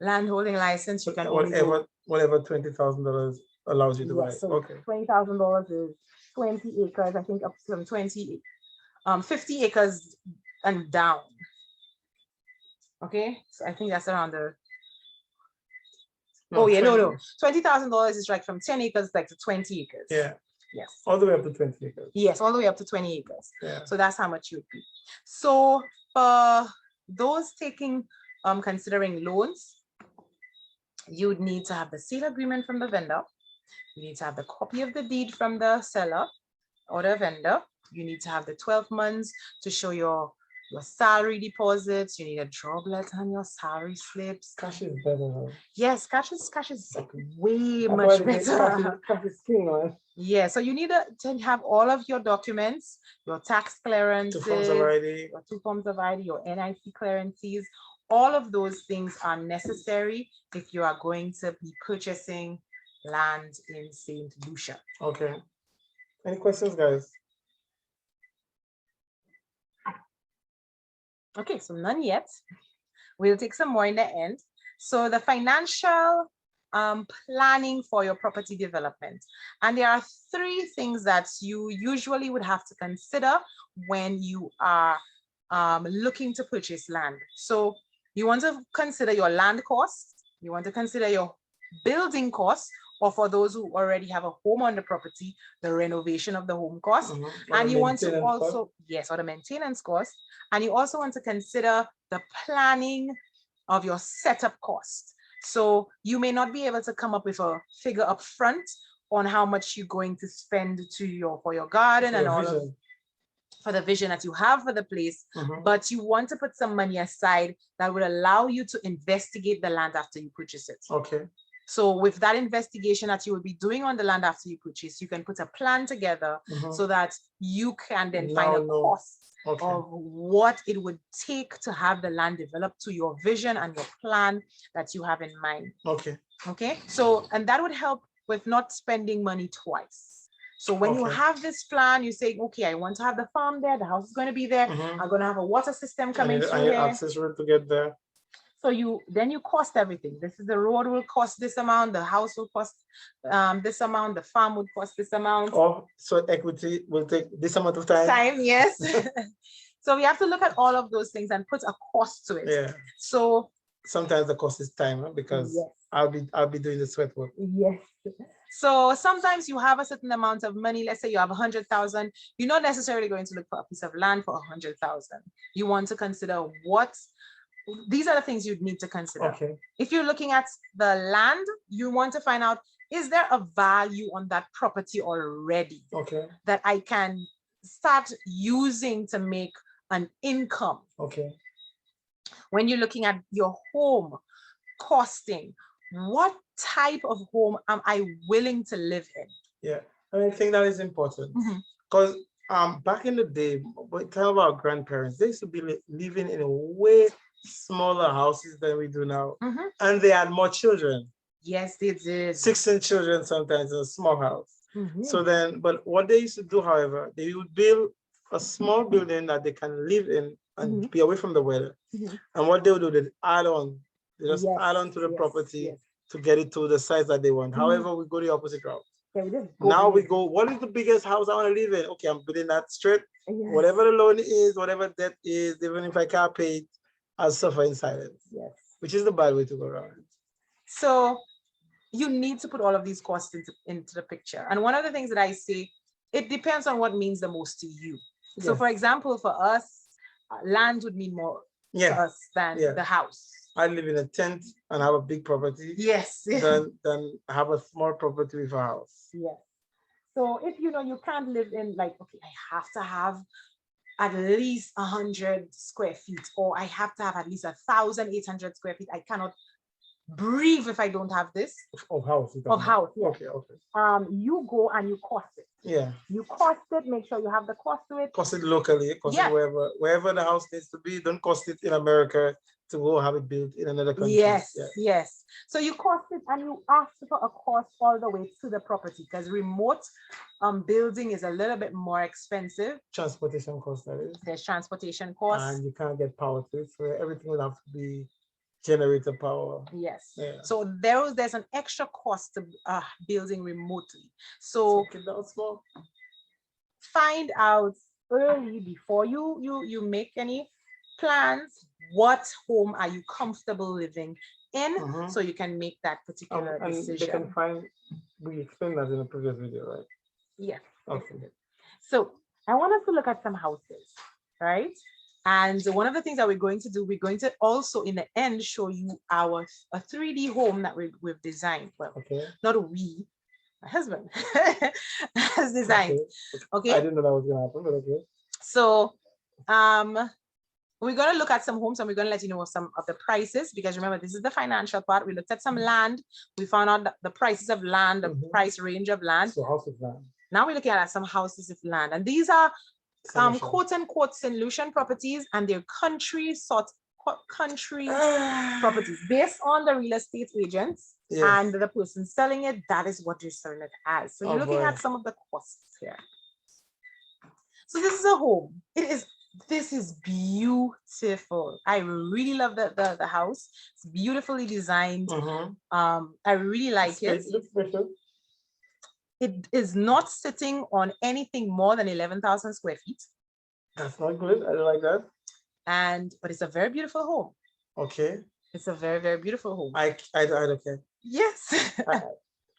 land holding license, you can whatever $20,000 allows you to buy. So $20,000 is 20 acres. I think up to 50 acres and down. Okay, so I think that's around the. No, $20,000 is like from 10 acres like to 20 acres. Yeah. Yes. All the way up to 20 acres. Yes, all the way up to 20 acres. Yeah. So that's how much you would be. So for those taking considering loans, you would need to have the sale agreement from the vendor. You need to have the copy of the deed from the seller or the vendor. You need to have the 12 months to show your salary deposits. You need a job letter and your salary slips. Cash is better. Yes, cash is like way much better. Cash is king, man. Yeah, so you need to have all of your documents, your tax clearances, 2 forms of ID. your 2 forms of ID, your NIC clearances. All of those things are necessary if you are going to be purchasing land in Saint Lucia. Okay. Any questions, guys? Okay, so none yet. We'll take some more in the end. So the financial planning for your property development. And there are 3 things that you usually would have to consider when you are looking to purchase land. So you want to consider your land costs, you want to consider your building costs, or for those who already have a home on the property, the renovation of the home cost. And you want to also, or the maintenance cost. And you also want to consider the planning of your setup cost. So you may not be able to come up with a figure up front on how much you're going to spend for your garden and all of for the vision that you have for the place, but you want to put some money aside that would allow you to investigate the land after you purchase it. Okay. So with that investigation that you will be doing on the land after you purchase, you can put a plan together so that you can then find a Now, cost okay. of what it would take to have the land developed to your vision and your plan that you have in mind. Okay. Okay. So, and that would help with not spending money twice. So when you Okay. have this plan, you say, okay, I want to have the farm there, the house is going to be there, I'm going to have a water system coming through I here. access road to get there. So then you cost everything. This is the road will cost this amount, the house will cost this amount, the farm would cost this amount. Oh, so equity will take this amount of time. Yes. So we have to look at all of those things and put a cost to it. Yeah. So sometimes the cost is time, because I'll be doing the sweat work. Yes. So sometimes you have a certain amount of money. Let's say you have 100,000. You're not necessarily going to look for a piece of land for 100,000. You want to consider these are the things you'd need to consider. Okay. If you're looking at the land, you want to find out, is there a value on that property already that I can start using to make an income? Okay. When you're looking at your home costing, what type of home am I willing to live in? Yeah, and I think that is important, because back in the day, we tell our grandparents, they used to be living in a way smaller houses than we do now, and they had more children. Yes, they did. 16 children sometimes in a small house. So then, but what they used to do, however, they would build a small building that they can live in and be away from the weather. And what they would do, they'd add on. They just add on to the property to get it to the size that they want. However, we go the opposite route. Now we go, what is the biggest house I want to live in? Okay, I'm building that straight. Whatever the loan is, whatever debt is, even if I can't pay it, I'll suffer in silence. Which is the bad way to go around it. So you need to put all of these costs into the picture. And one of the things that I say, it depends on what means the most to you. So for example, for us, land would mean more to us than the house. I live in a tent and have a big property. Than have a small property with a house. So if you can't live in, like, okay, I have to have at least 100 square feet, or I have to have at least 1,800 square feet. I cannot breathe if I don't have this. Of house. Okay. You go and you cost it. You cost it, make sure you have the cost to it. Cost it locally, cost it wherever the house needs to be. Don't cost it in America to go have it built in another country. Yes. So you cost it and you ask for a cost all the way to the property, because remote building is a little bit more expensive. Transportation cost, that is. There's transportation costs. And you can't get power to it, so everything will have to be generator power. So there's an extra cost to building remotely. So find out early before you make any plans, what home are you comfortable living in, so you can make that particular decision. We explained that in the previous video, right? Okay. So I want us to look at some houses, right? And one of the things that we're going to do, we're going to also in the end show you a 3D home that we've designed. Well, not we, my husband has designed. Okay. I didn't know that was gonna happen, but okay. So we're going to look at some homes and we're going to let you know some of the prices, because remember, this is the financial part. We looked at some land. We found out the prices of land, the price range of land. So house of land. Now we're looking at some houses of land. And these are quote unquote Saint Lucian properties, and they're country properties based on the real estate agents and the person selling it. That is what you're selling it as. So you're looking at some of the costs here. So this is a home. This is beautiful. I really love the house. It's beautifully designed. I really like it. It is not sitting on anything more than 11,000 square feet. That's not good. I don't like that. But it's a very beautiful home. Okay. It's a very, very beautiful home. I don't care. Yes.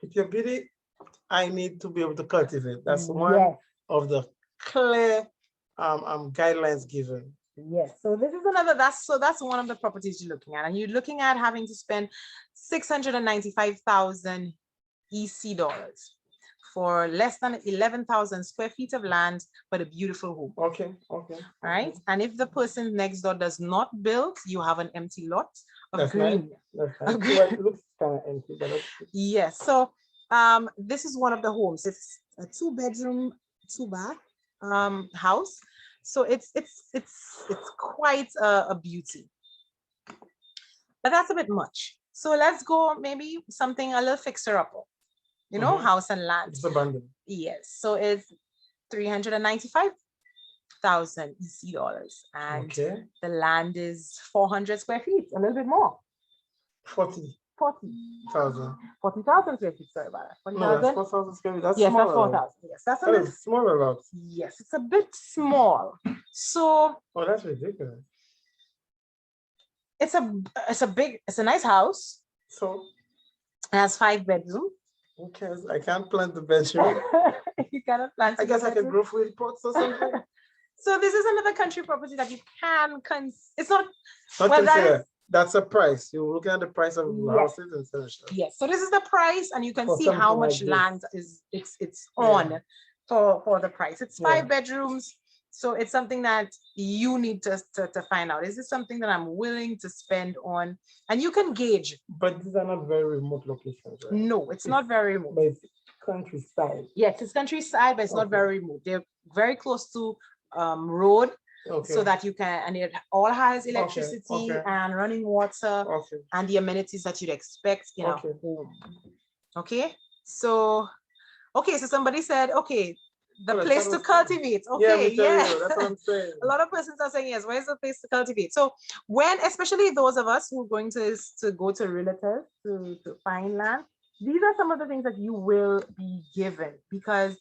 With your beauty, I need to be able to cultivate. That's one of the clear guidelines given. Yes. So this is that's one of the properties you're looking at, and you're looking at having to spend $695,000 EC dollars for less than 11,000 square feet of land, but a beautiful home. Okay. Right. And if the person next door does not build, you have an empty lot of That's green. nice. That's nice. Okay. Well, it looks kind of empty, but okay. Yes. So this is one of the homes. It's a 2-bedroom, 2-bath house. So it's quite a beauty. But that's a bit much. So let's go maybe something a little fixer upper. You know, Mhm. house and land. It's abandoned. Yes. So it's 395,000 EC dollars, and Okay. the land is 400 square feet, a little bit more. 40,000. 40,000 square feet. Sorry about that. No, that's 40,000. 4,000 square feet. That's Yes, small. that's 4,000. Yes, that's a That bit. is smaller lot. Yes, it's a bit small. So Oh, that's ridiculous. it's a nice house. So, It has 5 bedrooms. who cares? I can't plant the bedroom. You cannot plant. I guess I could bedroom. grow food pots or something. So this is another country property that you can it's not. Not Well, that consider. is- That's a price. You're looking at the price of Yes. houses and such. Yes, so this is the price, and you can For see how something much like this. land it's Yeah. on for the price. It's 5 Yeah. bedrooms, so it's something that you need to find out. Is this something that I'm willing to spend on? And you can gauge. But these are not very remote locations, right? No, it's not very remote. But it's countryside. Yes, it's countryside, but it's not Okay. very remote. They're very close to road, Okay. so that you can, and it all has electricity okay. and running water Okay. and the amenities that you'd expect in Okay. a home. Okay, so somebody said, okay, the Well, place that to was- cultivate. Yeah, Okay, me too, yeah. that's what I'm saying. A lot of persons are saying yes. Where's the place to cultivate? So especially those of us who are going to go to realtors to find land, these are some of the things that you will be given, because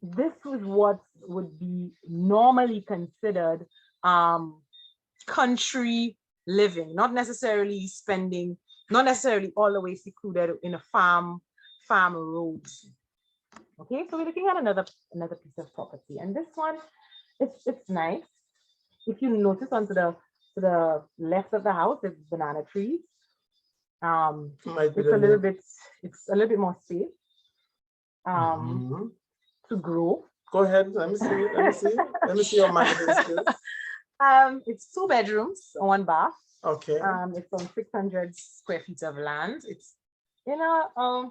this is what would be normally considered country living, not necessarily all the way secluded in a farm roads. Okay, so we're looking at another piece of property, and this one, it's nice. If you notice onto the left of the house, it's banana trees. Might be It's a the little next. bit more safe Mhm. to grow. Go ahead. Let me see. Let me see your marketing skills. It's 2 bedrooms, 1 bath. Okay. It's on 600 square feet of land. It's in a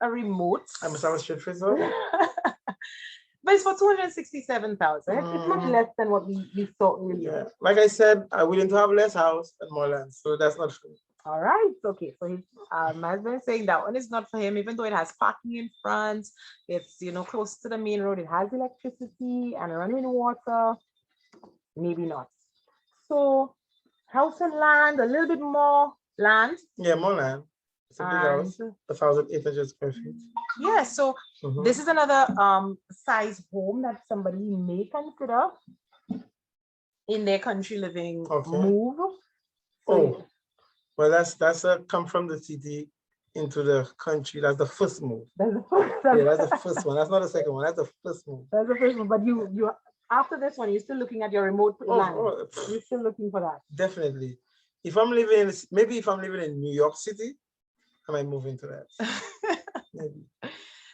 remote. I must have a straight face though. But it's for 267,000. It's much less than what we saw earlier. Yeah. Like I said, I'm willing to have less house and more land. So that's not true. All right. Okay. So his husband saying that one is not for him, even though it has parking in front. It's close to the main road. It has electricity and running water. Maybe not. So house and land, a little bit more land. Yeah, more land. It's a big house, 1,800 square feet. Yeah. So Mhm. this is another size home that somebody may consider in their country living move. So Well, that's a come from the city into the country. That's the first move. that's the first. Yeah, that's the first one. That's not the second one. That's the first move. That's the first one. But you after this one, you're still looking at your remote land. Oh, You're still looking for that. definitely. If I'm living in New York City, I might move into that. Maybe.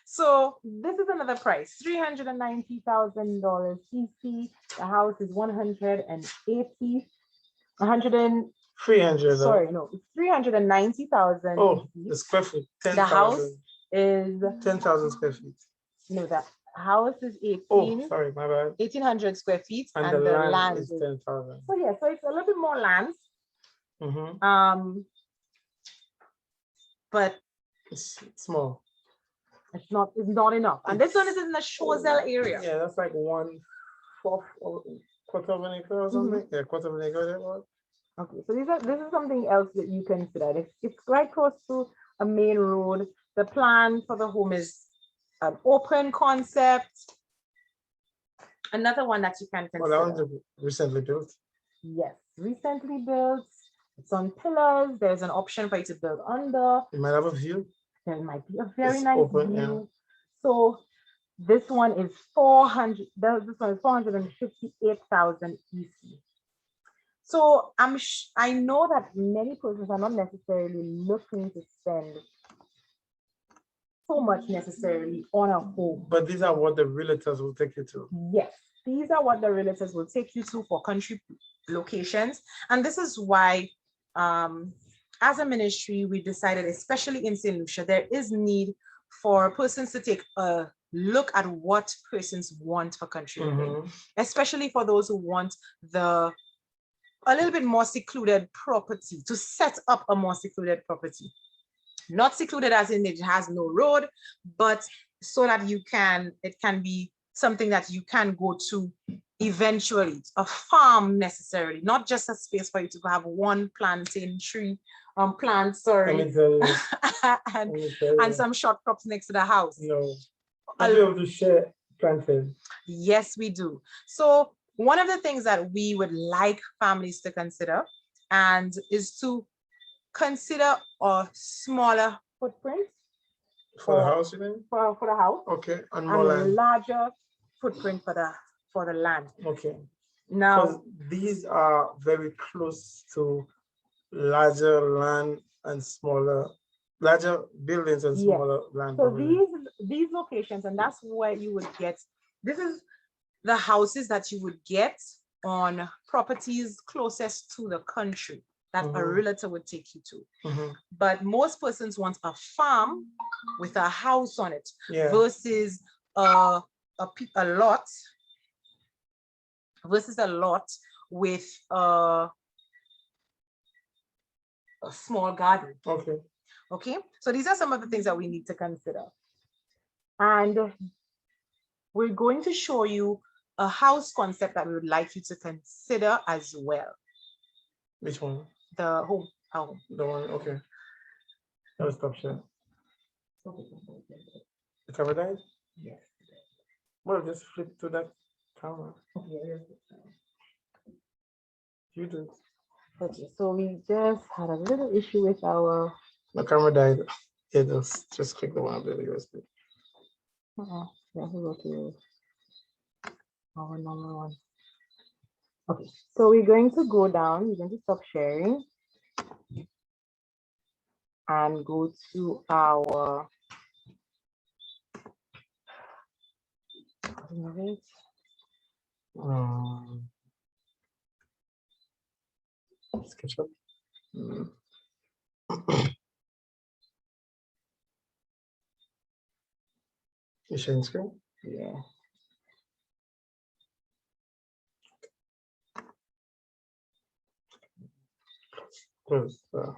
So this is another price, $390,000 CC. The house is 300. Sorry, no, it's 390,000. Oh, the square foot. The house 10,000. is 10,000 square feet. no, the house is 18. Oh, sorry, my bad. 1,800 square feet, And the land is 10,000. So yeah, so it's a little bit more land. Mm-hmm. But it's small. it's not enough. And this one is in the Choiseul area. Yeah, that's like 1/4 or quarter of an acre or something. Yeah, quarter of an acre. That was. Okay, so this is something else that you consider. It's right close to a main road. The plan for the home is an open concept. Another one that you can consider. Well, that one's recently built. Yes, recently built. It's on pillars. There's an option for you to build under. It might have a view. There might be a very It's nice open, view. yeah. So this one is 458,000 EC. So I know that many persons are not necessarily looking to spend so much necessarily on a home. But these are what the realtors will take you to. Yes, these are what the realtors will take you to for country locations. And this is why as a ministry, we decided, especially in Saint Lucia, there is need for persons to take a look at what persons want for country living, especially for those who want a little bit more secluded property, to set up a more secluded property. Not secluded as in it has no road, but so that it can be something that you can go to eventually, a farm necessarily, not just a space for you to have one plantain tree, plant, sorry, and some short crops next to the house. No, I be able to share plantain. Yes, we do. So one of the things that we would like families to consider and is to consider a smaller footprint For the house, you mean? For the house. Okay, and And more a land. larger footprint for the land. Okay. Now, Because these are very close to larger land and larger buildings and smaller land. so these locations, and that's where you would get, this is the houses that you would get on properties closest to the country that a realtor would take you to. But most persons want a farm with a house on it versus a lot with a small garden. Okay, so these are some of the things that we need to consider. And we're going to show you a house concept that we would like you to consider as well. Which one? The home, our home. The one, okay. I'll stop share. The camera died? Yes. Well, just flip to that camera. You do it. Okay, so we just had a little issue with our. The camera died. Yeah, just click the one up there, the USB. Yeah, we go to our normal one. Okay, so we're going to go down. We're going to stop sharing and go to our. SketchUp. You sharing screen? Yeah. Close that.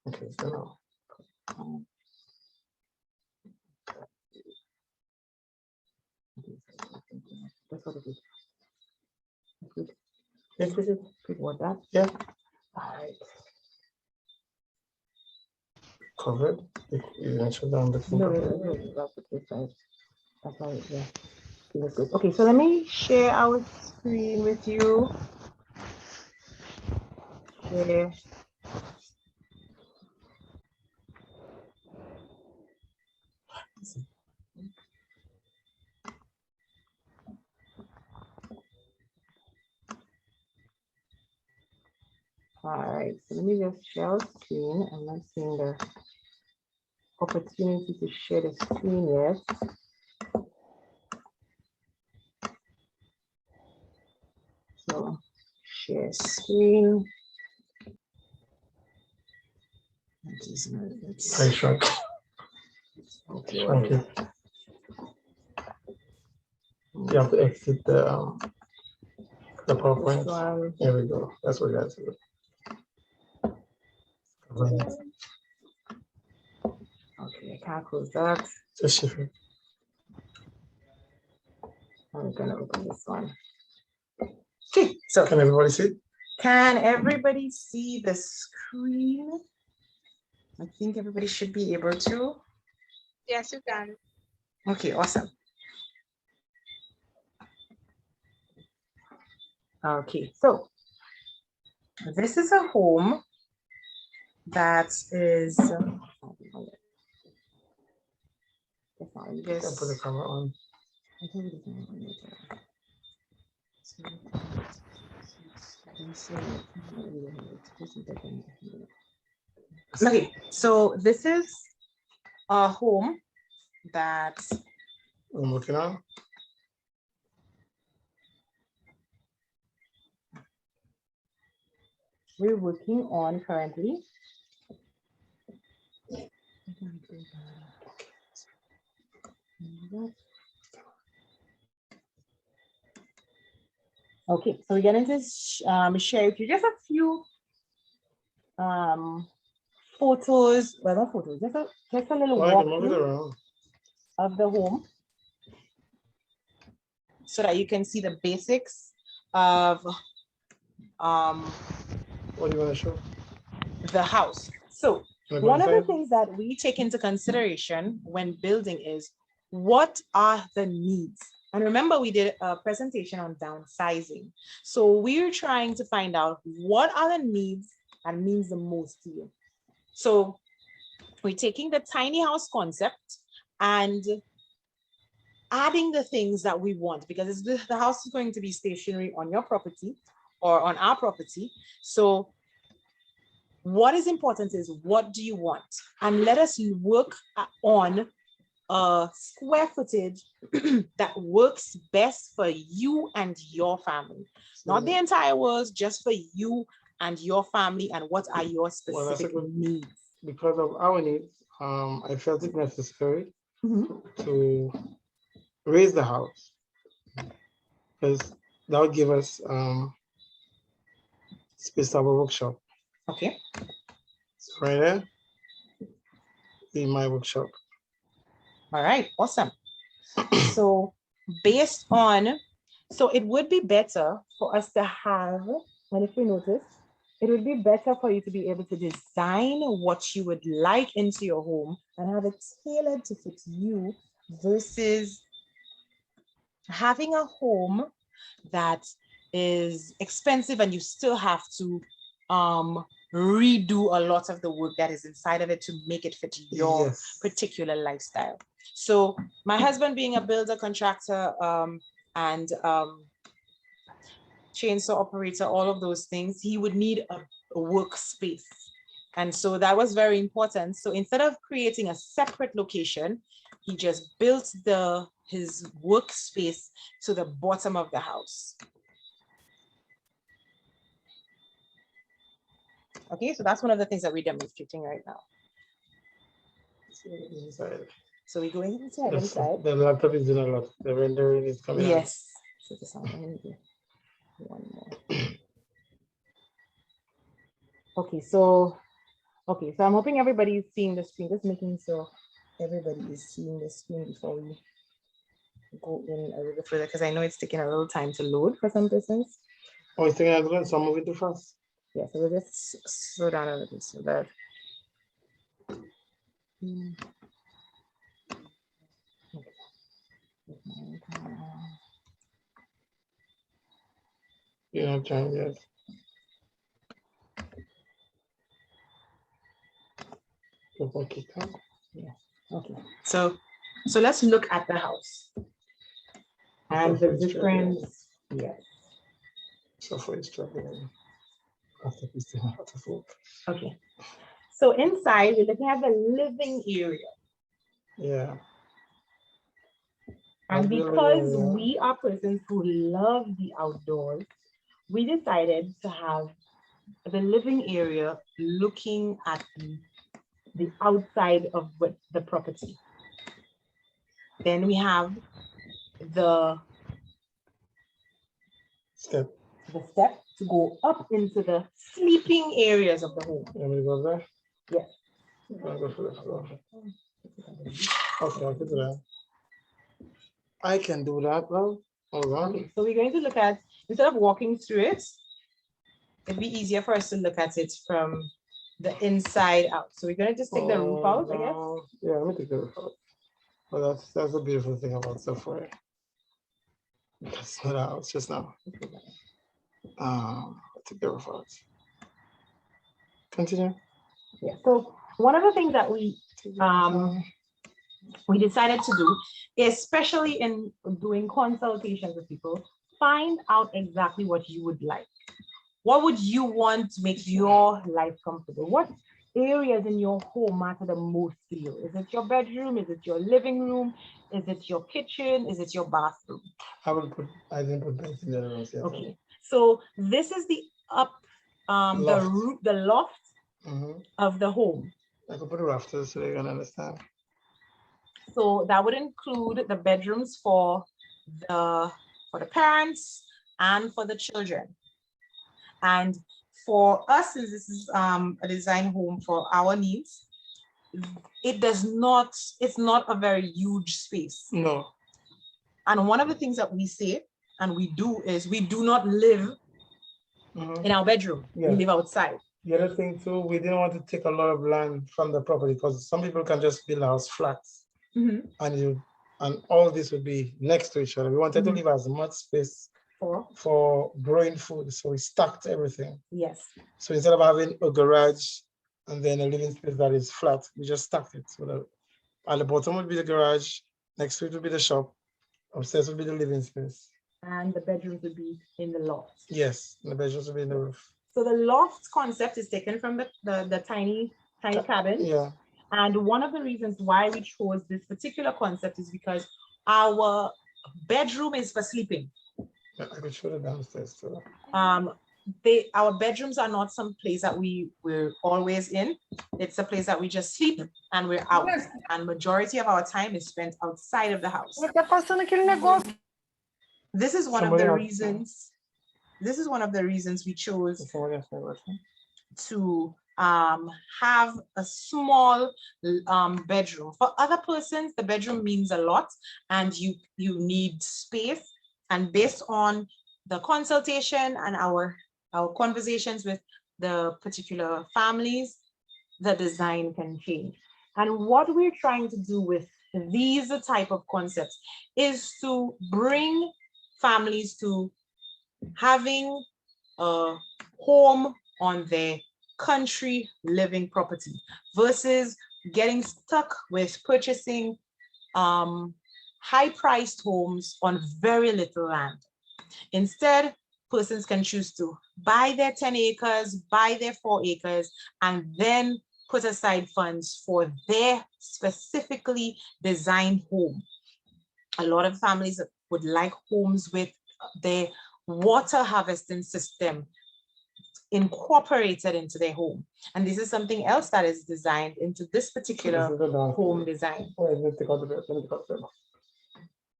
Okay, so now. That's what it is. Good. Want that? Yeah. All right. Covered. You didn't shut down the thing. No, that's the side. That's why, yeah. Okay, so let me share our screen with you. Share. All right, so let me just share our screen. I'm not seeing the opportunity to share the screen yet. So share screen. I shrunk. Okay, Shrunk it. You have to exit the PowerPoint. There we go. That's what you have to do. Okay, I can't close that. Just shift it. I'm gonna open this one. Okay, so can everybody see? Can everybody see the screen? I think everybody should be able to. Yes, you can. Okay, awesome. Okay, so this is a home that is. Just put the camera on. Okay, so this is a home that I'm looking on. we're working on currently. Okay, so we're going to share with you just a few photos, well, not photos, just a little Oh, I can move it walkthrough around. of the home so that you can see the basics of What do you want to show? the house. So Wanna go one of the inside? things that we take into consideration when building is what are the needs? And remember, we did a presentation on downsizing. So we're trying to find out what are the needs and means the most to you. So we're taking the tiny house concept and adding the things that we want, because the house is going to be stationary on your property or on our property. So what is important is what do you want? And let us work on a square footage that works best for you and your family. Not the entire world, just for you and your family, and what are your specific needs. Because of our needs, I felt it necessary to raise the house, because that would give us space to have a workshop. Okay. So right there, be my workshop. All right, awesome. So based on, so it would be better for us to have, and if we notice, it would be better for you to be able to design what you would like into your home and have it tailored to fit you versus having a home that is expensive and you still have to redo a lot of the work that is inside of it to make it fit your particular lifestyle. So my husband being a builder, contractor, and chainsaw operator, all of those things, he would need a workspace. And so that was very important. So instead of creating a separate location, he just built his workspace to the bottom of the house. Okay, so that's one of the things that we're demonstrating right now. Inside. So we're going inside. The laptop is doing a lot. The rendering is coming out. Yes. So this one more. Okay, so I'm hoping everybody is seeing the screen. Just making sure everybody is seeing the screen before we go in a little further, because I know it's taking a little time to load for some persons. Oh, it's taking a little, so I'm moving too fast. Yeah, so we'll just slow down a little so that. You know, time yet. Yeah. Okay. So let's look at the house and the different. Yes. So for struggling. Okay. So inside, we're looking at the living area. Yeah. And because we are persons who love the outdoors, we decided to have the living area looking at the outside of the property. Then we have the step to go up into the sleeping areas of the home. Let me go there? Yes. I'll go for the floor. Okay, I'll do that. I can do that now. Hold on. Okay, so we're going to look at, instead of walking through it, it'd be easier for us to look at it from the inside out. So we're going to just take the roof out, I guess. Yeah, let me take the roof out. Well, that's a beautiful thing about Sephora. That's not a house just now. Take the roof out. Continue. Yeah. So one of the things that we decided to do, especially in doing consultations with people, find out exactly what you would like. What would you want to make your life comfortable? What areas in your home matter the most to you? Is it your bedroom? Is it your living room? Is it your kitchen? Is it your bathroom? I didn't put beds in the rooms yet. Okay. So this is the the loft Mhm. of the home. I could put a rafters so they can understand. So that would include the bedrooms for the parents and for the children. And for us, since this is a design home for our needs, it's not a very huge space. No. And one of the things that we say and we do is we do not live in our bedroom. Yeah. We live outside. The other thing too, we didn't want to take a lot of land from the property because some people can just build a house flats, and all this would be next to each other. We wanted to leave as much space for growing food, so we stacked everything. Yes. So instead of having a garage and then a living space that is flat, we just stacked it. So that at the bottom would be the garage, next to it would be the shop, upstairs would be the living space. And the bedrooms would be in the loft. Yes, and the bedrooms would be in the roof. So the loft concept is taken from the tiny cabin. Yeah. And one of the reasons why we chose this particular concept is because our bedroom is for sleeping. I could show the downstairs too. Our bedrooms are not some place that we're always in. It's a place that we just sleep and we're out. And majority of our time is spent outside of the house. This is one of the reasons. This is one of the reasons we chose to have a small bedroom. For other persons, the bedroom means a lot and you need space. And based on the consultation and our conversations with the particular families, the design can change. And what we're trying to do with these type of concepts is to bring families to having a home on their country living property versus getting stuck with purchasing high-priced homes on very little land. Instead, persons can choose to buy their 10 acres, buy their 4 acres, and then put aside funds for their specifically designed home. A lot of families would like homes with their water harvesting system incorporated into their home. And this is something else that is designed into this particular home design.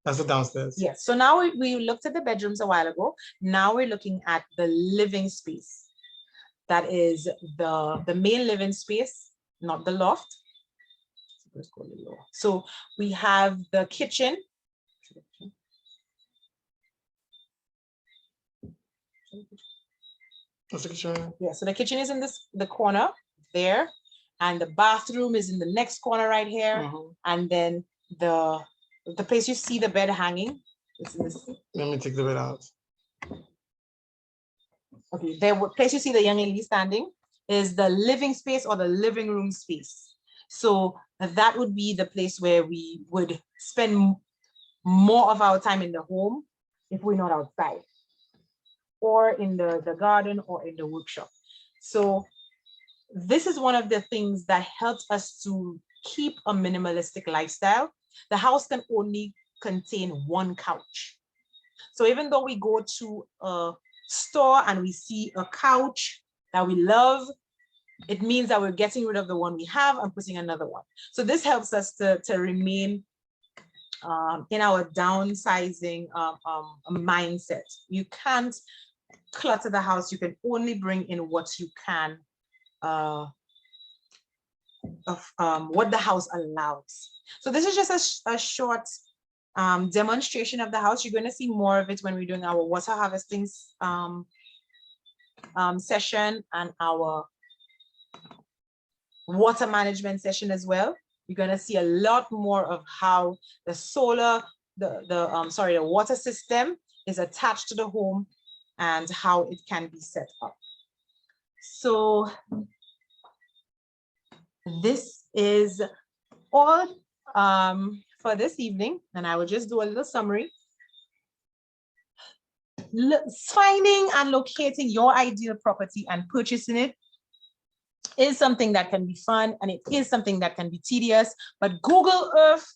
That's the downstairs. Yes, so now we looked at the bedrooms a while ago. Now we're looking at the living space. That is the main living space, not the loft. So we have the kitchen. That's the kitchen. Yeah, so the kitchen is in the corner there, and the bathroom is in the next corner right here. And then the place you see the bed hanging, it's in this. Let me take the bed out. Okay, the place you see the young lady standing is the living space or the living room space. So that would be the place where we would spend more of our time in the home if we're not outside, or in the garden or in the workshop. So this is one of the things that helps us to keep a minimalistic lifestyle. The house can only contain one couch. So even though we go to a store and we see a couch that we love, it means that we're getting rid of the one we have and putting another one. So this helps us to remain in our downsizing mindset. You can't clutter the house. You can only bring in what you can, what the house allows. So this is just a short demonstration of the house. You're going to see more of it when we're doing our water harvesting session and our water management session as well. You're going to see a lot more of how the water system is attached to the home and how it can be set up. So this is all for this evening, and I will just do a little summary. Finding and locating your ideal property and purchasing it is something that can be fun, and it is something that can be tedious, but Google Earth,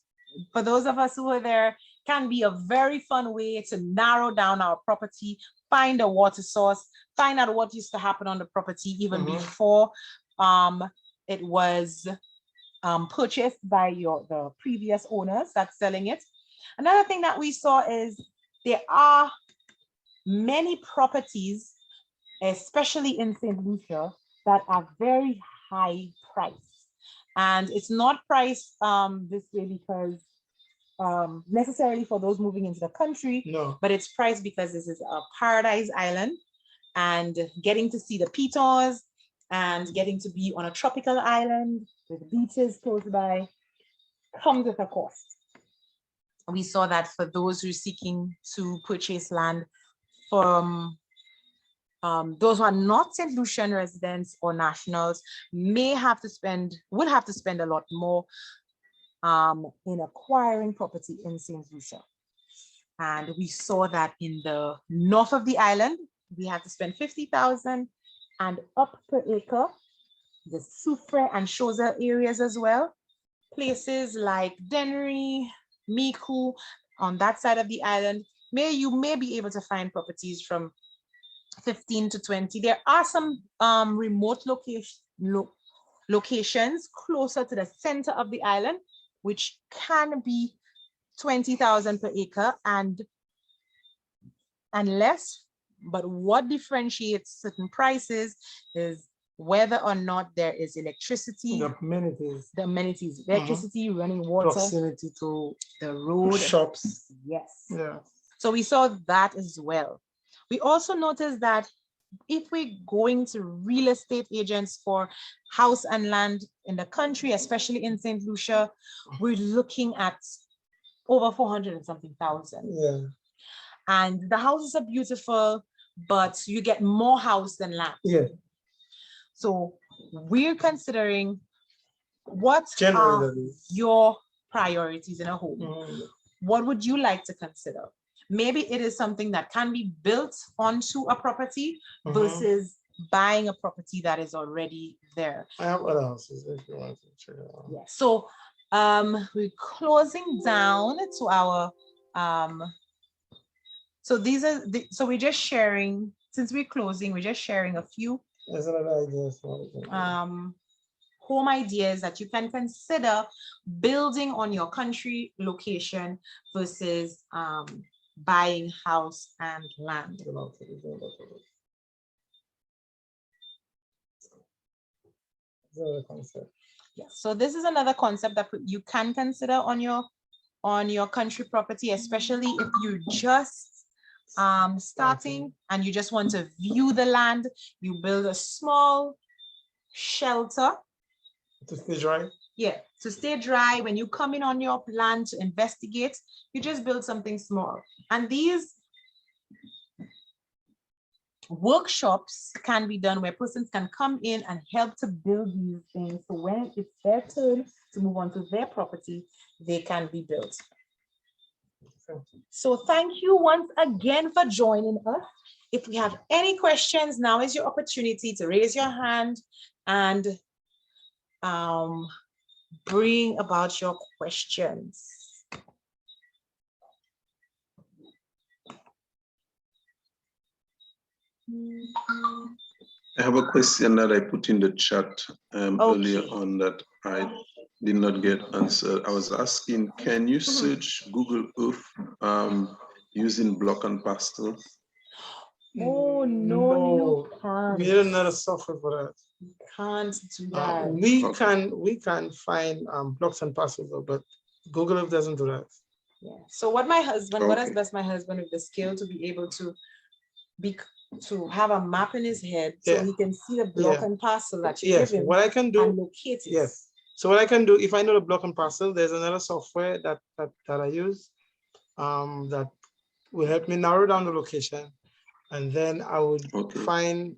for those of us who are there, can be a very fun way to narrow down our property find a water source, find out what used to happen on the property even Mhm. before it was purchased by the previous owners that's selling it. Another thing that we saw is there are many properties, especially in Saint Lucia, that are very high priced. And it's not priced this way because necessarily for those moving into the country, No. but it's priced because this is a paradise island, and getting to see the pitons and getting to be on a tropical island with beaches close by comes with a cost. We saw that for those who are seeking to purchase land from those who are not St. Lucian residents or nationals would have to spend a lot more in acquiring property in St. Lucia. And we saw that in the north of the island, we had to spend 50,000 and up per acre. The Soufre and Chosa areas as well. Places like Dennery, Miku, on that side of the island, you may be able to find properties from 15 to 20. There are some remote locations closer to the center of the island, which can be 20,000 per acre and less. But what differentiates certain prices is whether or not there is electricity, The amenities, electricity, running water, proximity to the road, shops. yes. Yeah. So we saw that as well. We also noticed that if we're going to real estate agents for house and land in the country, especially in St. Lucia, we're looking at over 400 and something thousand. Yeah. And the houses are beautiful, but you get more house than land. Yeah. So we're considering what Generally, are that is. your priorities in a home. Mhm. What would you like to consider? Maybe it is something that can be built onto a property Mhm. versus buying a property that is already there. I have other houses if you want to check it out. Yeah. So we're closing down to our so these are so we're just sharing, since we're closing, we're just sharing a few There's another idea. home ideas that you can consider building on your country location versus buying house and land. Yeah, so this is another concept that you can consider on your country property, especially if you're just starting and you just want to view the land. You build a small shelter To stay dry. Yeah, to stay dry. When you come in on your land to investigate, you just build something small. And these workshops can be done where persons can come in and help to build these things. So when it's their turn to move on to their property, they can be built. So thank you once again for joining us. If we have any questions, now is your opportunity to raise your hand and bring about your questions. I have a question that I put in the chat earlier Okay. on that I did not get answered. I was asking, can you search Google Earth using block and pastel? Oh, no, you can't. We need another software for that. You can't do that. We can find blocks and parcels, but Google Earth doesn't do that. Yeah. So what my husband, what has Okay. blessed my husband with the skill to be able to have a map in his head so Yeah. he can see the block Yeah. and parcel that you Yes, give him what I can do. and locate it. Yes. So what I can do, if I know the block and parcel, there's another software that I use that will help me narrow down the location, and then I would find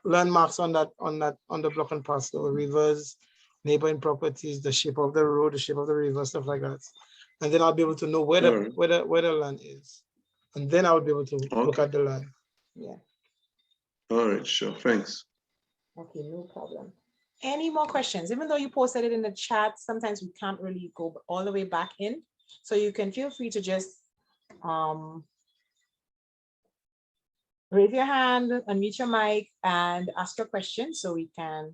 landmarks on the block and parcel, rivers, neighboring properties, the shape of the road, the shape of the river, stuff like that, and then I'll be able to know where the land is, and then I would be able to look at the land. Yeah. All right, sure. Thanks. Okay, no problem. Any more questions? Even though you posted it in the chat, sometimes we can't really go all the way back in. So you can feel free to just raise your hand, unmute your mic, and ask your question so we can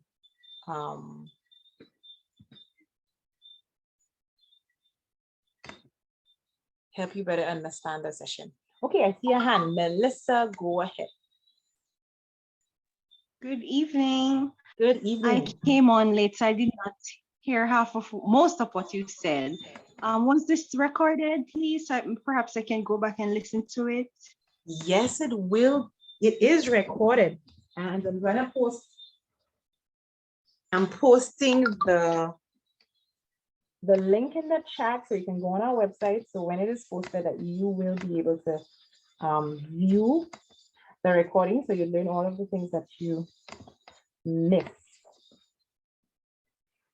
help you better understand the session. Okay, I see a hand. Melissa, go ahead. Good evening. Good I evening. came on late, so I did not hear most of what you said. Was this recorded, please? Perhaps I can go back and listen to it. Yes, it will. It is recorded, and I'm gonna post. I'm posting the link in the chat so you can go on our website. So when it is posted, that you will be able to view the recording, so you learn all of the things that you missed.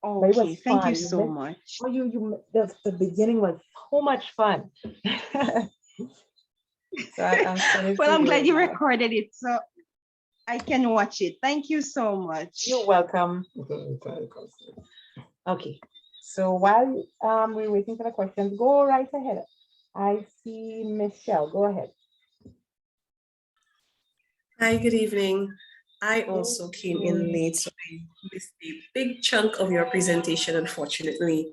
Okay, thank you so much. Oh, the beginning was so much fun. So well, I'm glad you recorded it so I can watch it. Thank you so much. You're welcome. Okay, so while we're waiting for the questions, go right ahead. I see Michelle. Go ahead. Hi, good evening. I also came in late, so I missed a big chunk of your presentation, unfortunately.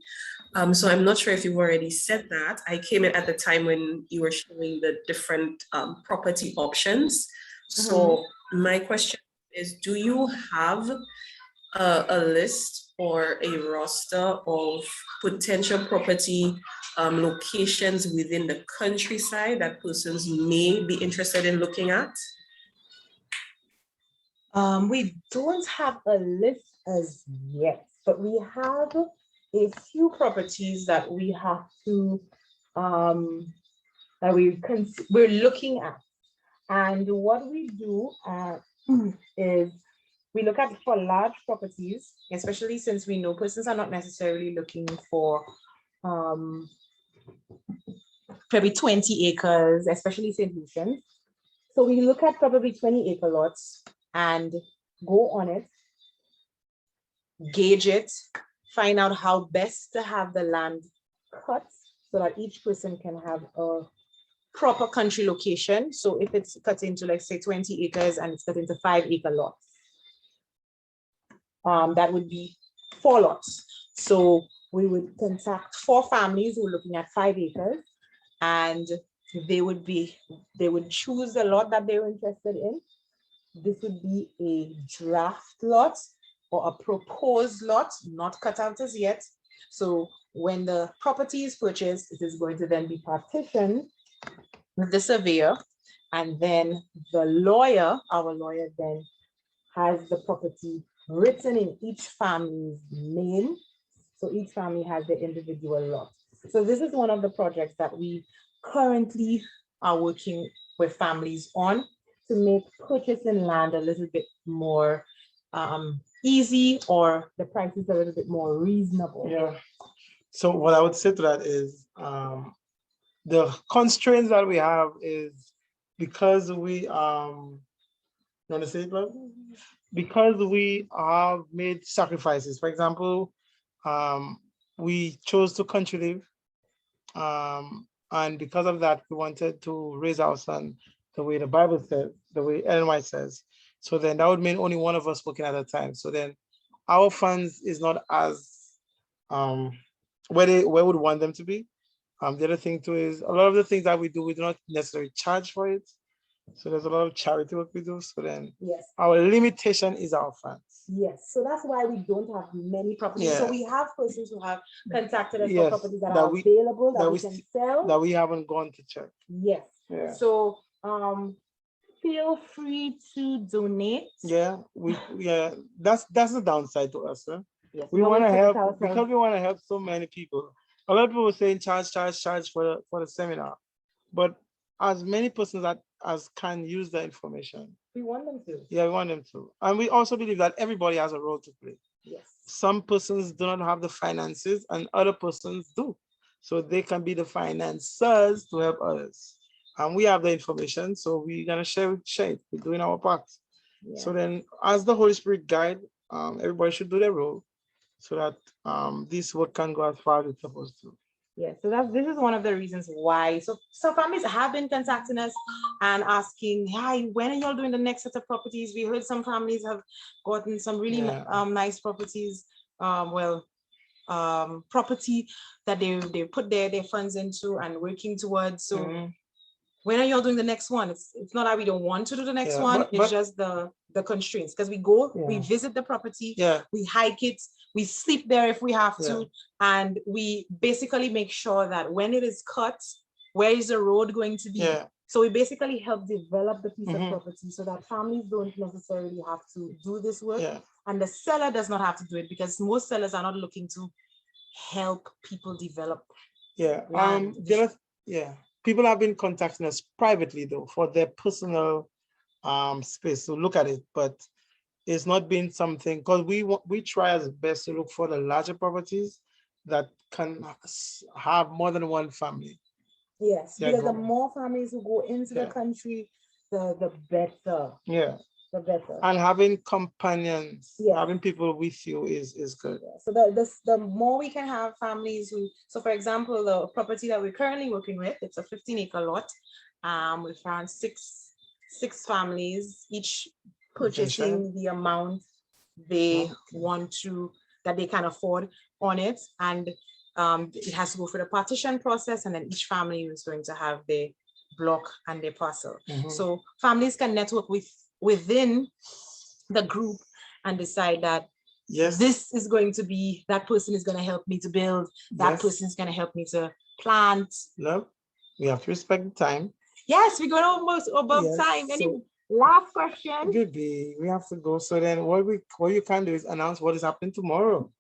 So I'm not sure if you've already said that. I came in at the time when you were showing the different property options. So my question is, do you have a list or a roster of potential property locations within the countryside that persons may be interested in looking at? We don't have a list as yet, but we have a few properties that we have to that we're looking at. And what we do is we look at for large properties, especially since we know persons are not necessarily looking for probably 20 acres, especially Saint Lucia. So we look at probably 20-acre lots and go on it, gauge it, find out how best to have the land cut so that each person can have a proper country location. So if it's cut into, like, say 20 acres and it's cut into 5-acre lots, that would be 4 lots. So we would contact 4 families who are looking at 5 acres, and they would choose the lot that they were interested in. This would be a draft lot or a proposed lot, not cut out as yet. So when the property is purchased, it is going to then be partitioned with the surveyor, and then the lawyer, our lawyer, then has the property written in each family's name. So each family has their individual lot. So this is one of the projects that we currently are working with families on, to make purchasing land a little bit more easy, or the prices a little bit more reasonable. Yeah. So what I would say to that is the constraints that we have is because we because we have made sacrifices. For example, we chose to country live, and because of that, we wanted to raise our son the way the Bible says, the way Ellen White says. So then that would mean only one of us working at a time. So then our funds is not as where we would want them to be. The other thing too is a lot of the things that we do, we do not necessarily charge for it. So there's a lot of charity work we do. So then yes, our limitation is our funds. Yes, so that's why we don't have many properties. Yeah. So we have persons who have contacted us Yes, for properties that are available, that we can sell. That we haven't gone to check. Yes. Yeah. So feel free to donate. Yeah, that's the downside to us. Huh? Yes, we want to help because we want to help so many people. A lot of people were saying charge for the seminar, but as many persons as can use the information, we want them to. Yeah, we want them to. And we also believe that everybody has a role to play. Yes. Some persons do not have the finances and other persons do. So they can be the financiers to help others. And we have the information, so we're gonna share it. We're doing our part. Yeah. So then as the Holy Spirit guide, everybody should do their role so that this work can go as far as it's supposed to. Yeah, so this is one of the reasons why. So families have been contacting us and asking, "Hi, when are y'all doing the next set of properties?" We heard some families have gotten some really nice properties. Property that they put their funds into and working towards. So when are y'all doing the next one? It's not that we don't want to do the next one. It's just the constraints, because we go, we visit the property, we hike it, we sleep there if we have to, and we basically make sure that when it is cut, where is the road going to be? So we basically help develop the piece of property so that families don't necessarily have to do this work, and the seller does not have to do it, because most sellers are not looking to help people develop. People have been contacting us privately though for their personal space to look at it, but it's not been something, because we try as best to look for the larger properties that can have more than one family. Yes, because the more families who go into the country, the better. The better. And having companions, having people with you is good. So the more we can have families who, so for example, the property that we're currently working with, it's a 15-acre lot. We've found six families, each purchasing the amount they want to, that they can afford on it. And it has to go through the partition process, and then each family is going to have their block and their parcel. So families can network within the group and decide that this is going to be, that person is going to help me to build, that person is going to help me to plant. Love, we have to respect the time. Yes, we're going almost above time. Any last question? Good day, we have to go. So then what you can do is announce what is happening tomorrow.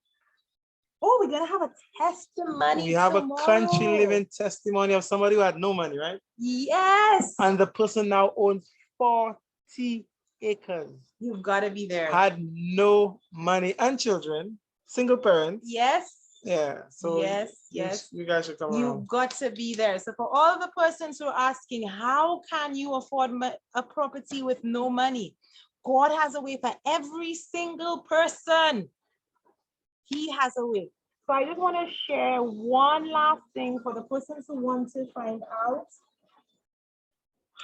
Oh, we're gonna have a testimony. We have a country living testimony of somebody who had no money, right? Yes. And the person now owns 40 acres. You've got to be there. Had no money and children, single parents. Yes. Yeah. So yes. You guys should come around. You've got to be there. So for all the persons who are asking, how can you afford a property with no money? God has a way for every single person. He has a way. So I just want to share one last thing for the persons who want to find out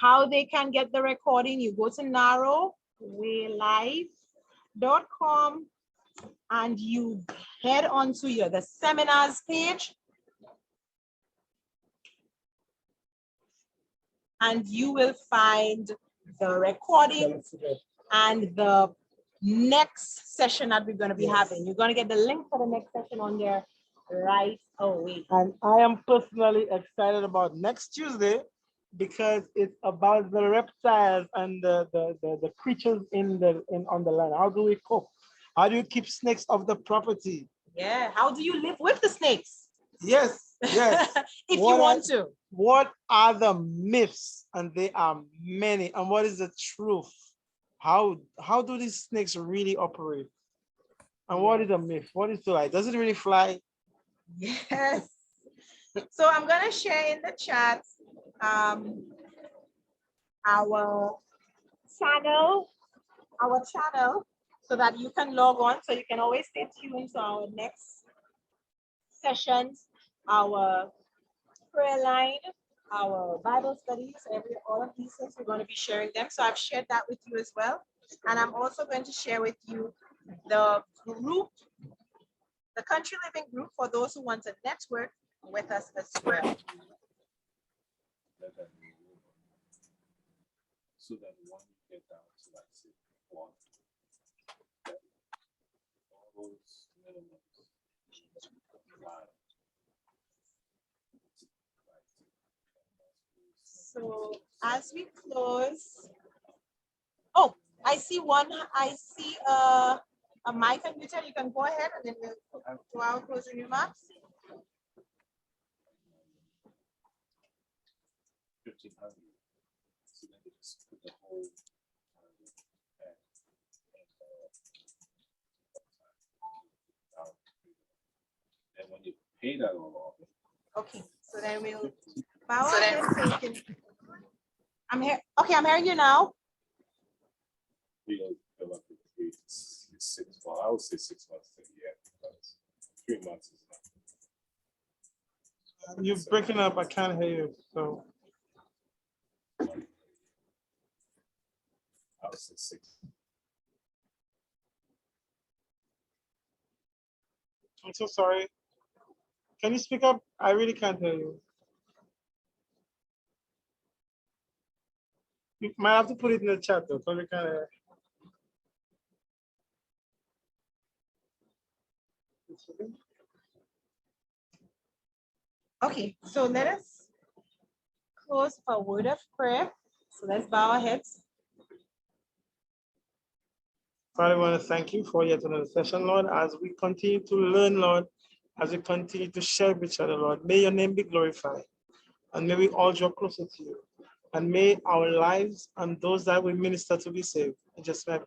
how they can get the recording. You go to narrowwaylife.com and you head on to the seminars page, and you will find the recording and the next session that we're going to be having. You're going to get the link for the next session on there right away. And I am personally excited about next Tuesday because it's about the reptiles and the creatures on the land. How do we cope? How do you keep snakes off the property? Yeah. How do you live with the snakes? Yes. If you want to. What are the myths? And they are many. And what is the truth? How do these snakes really operate? And what is a myth? What is the lie? Does it really fly? Yes. So I'm going to share in the chat our channel, so that you can log on, so you can always stay tuned to our next sessions, our prayer line, our Bible studies, all of these things, we're going to be sharing them. So I've shared that with you as well. And I'm also going to share with you the group, the country living group, for those who want to network with us as well. So that when you get down to like say one, all those minimums. So as we close, I see a mic computer. You can go ahead and then we'll do our closing remarks. 1,500. So then you just put the whole and when you pay that all off. Okay, so then we'll bow our heads so you can. I'm here. Okay, I'm hearing you now. We'll fill up with 6. Well, I would say 6 months to a year, because 3 months is You're breaking up. I can't hear you. So I'm so sorry. Can you speak up? I really can't hear you. You might have to put it in the chat though, so we can. Okay, so let us close for a word of prayer. So let's bow our heads. Father, I want to thank you for yet another session, Lord, as we continue to learn, Lord, as we continue to share with each other, Lord. May your name be glorified, and may we all draw closer to you, and may our lives and those that we minister to be saved. I just pray.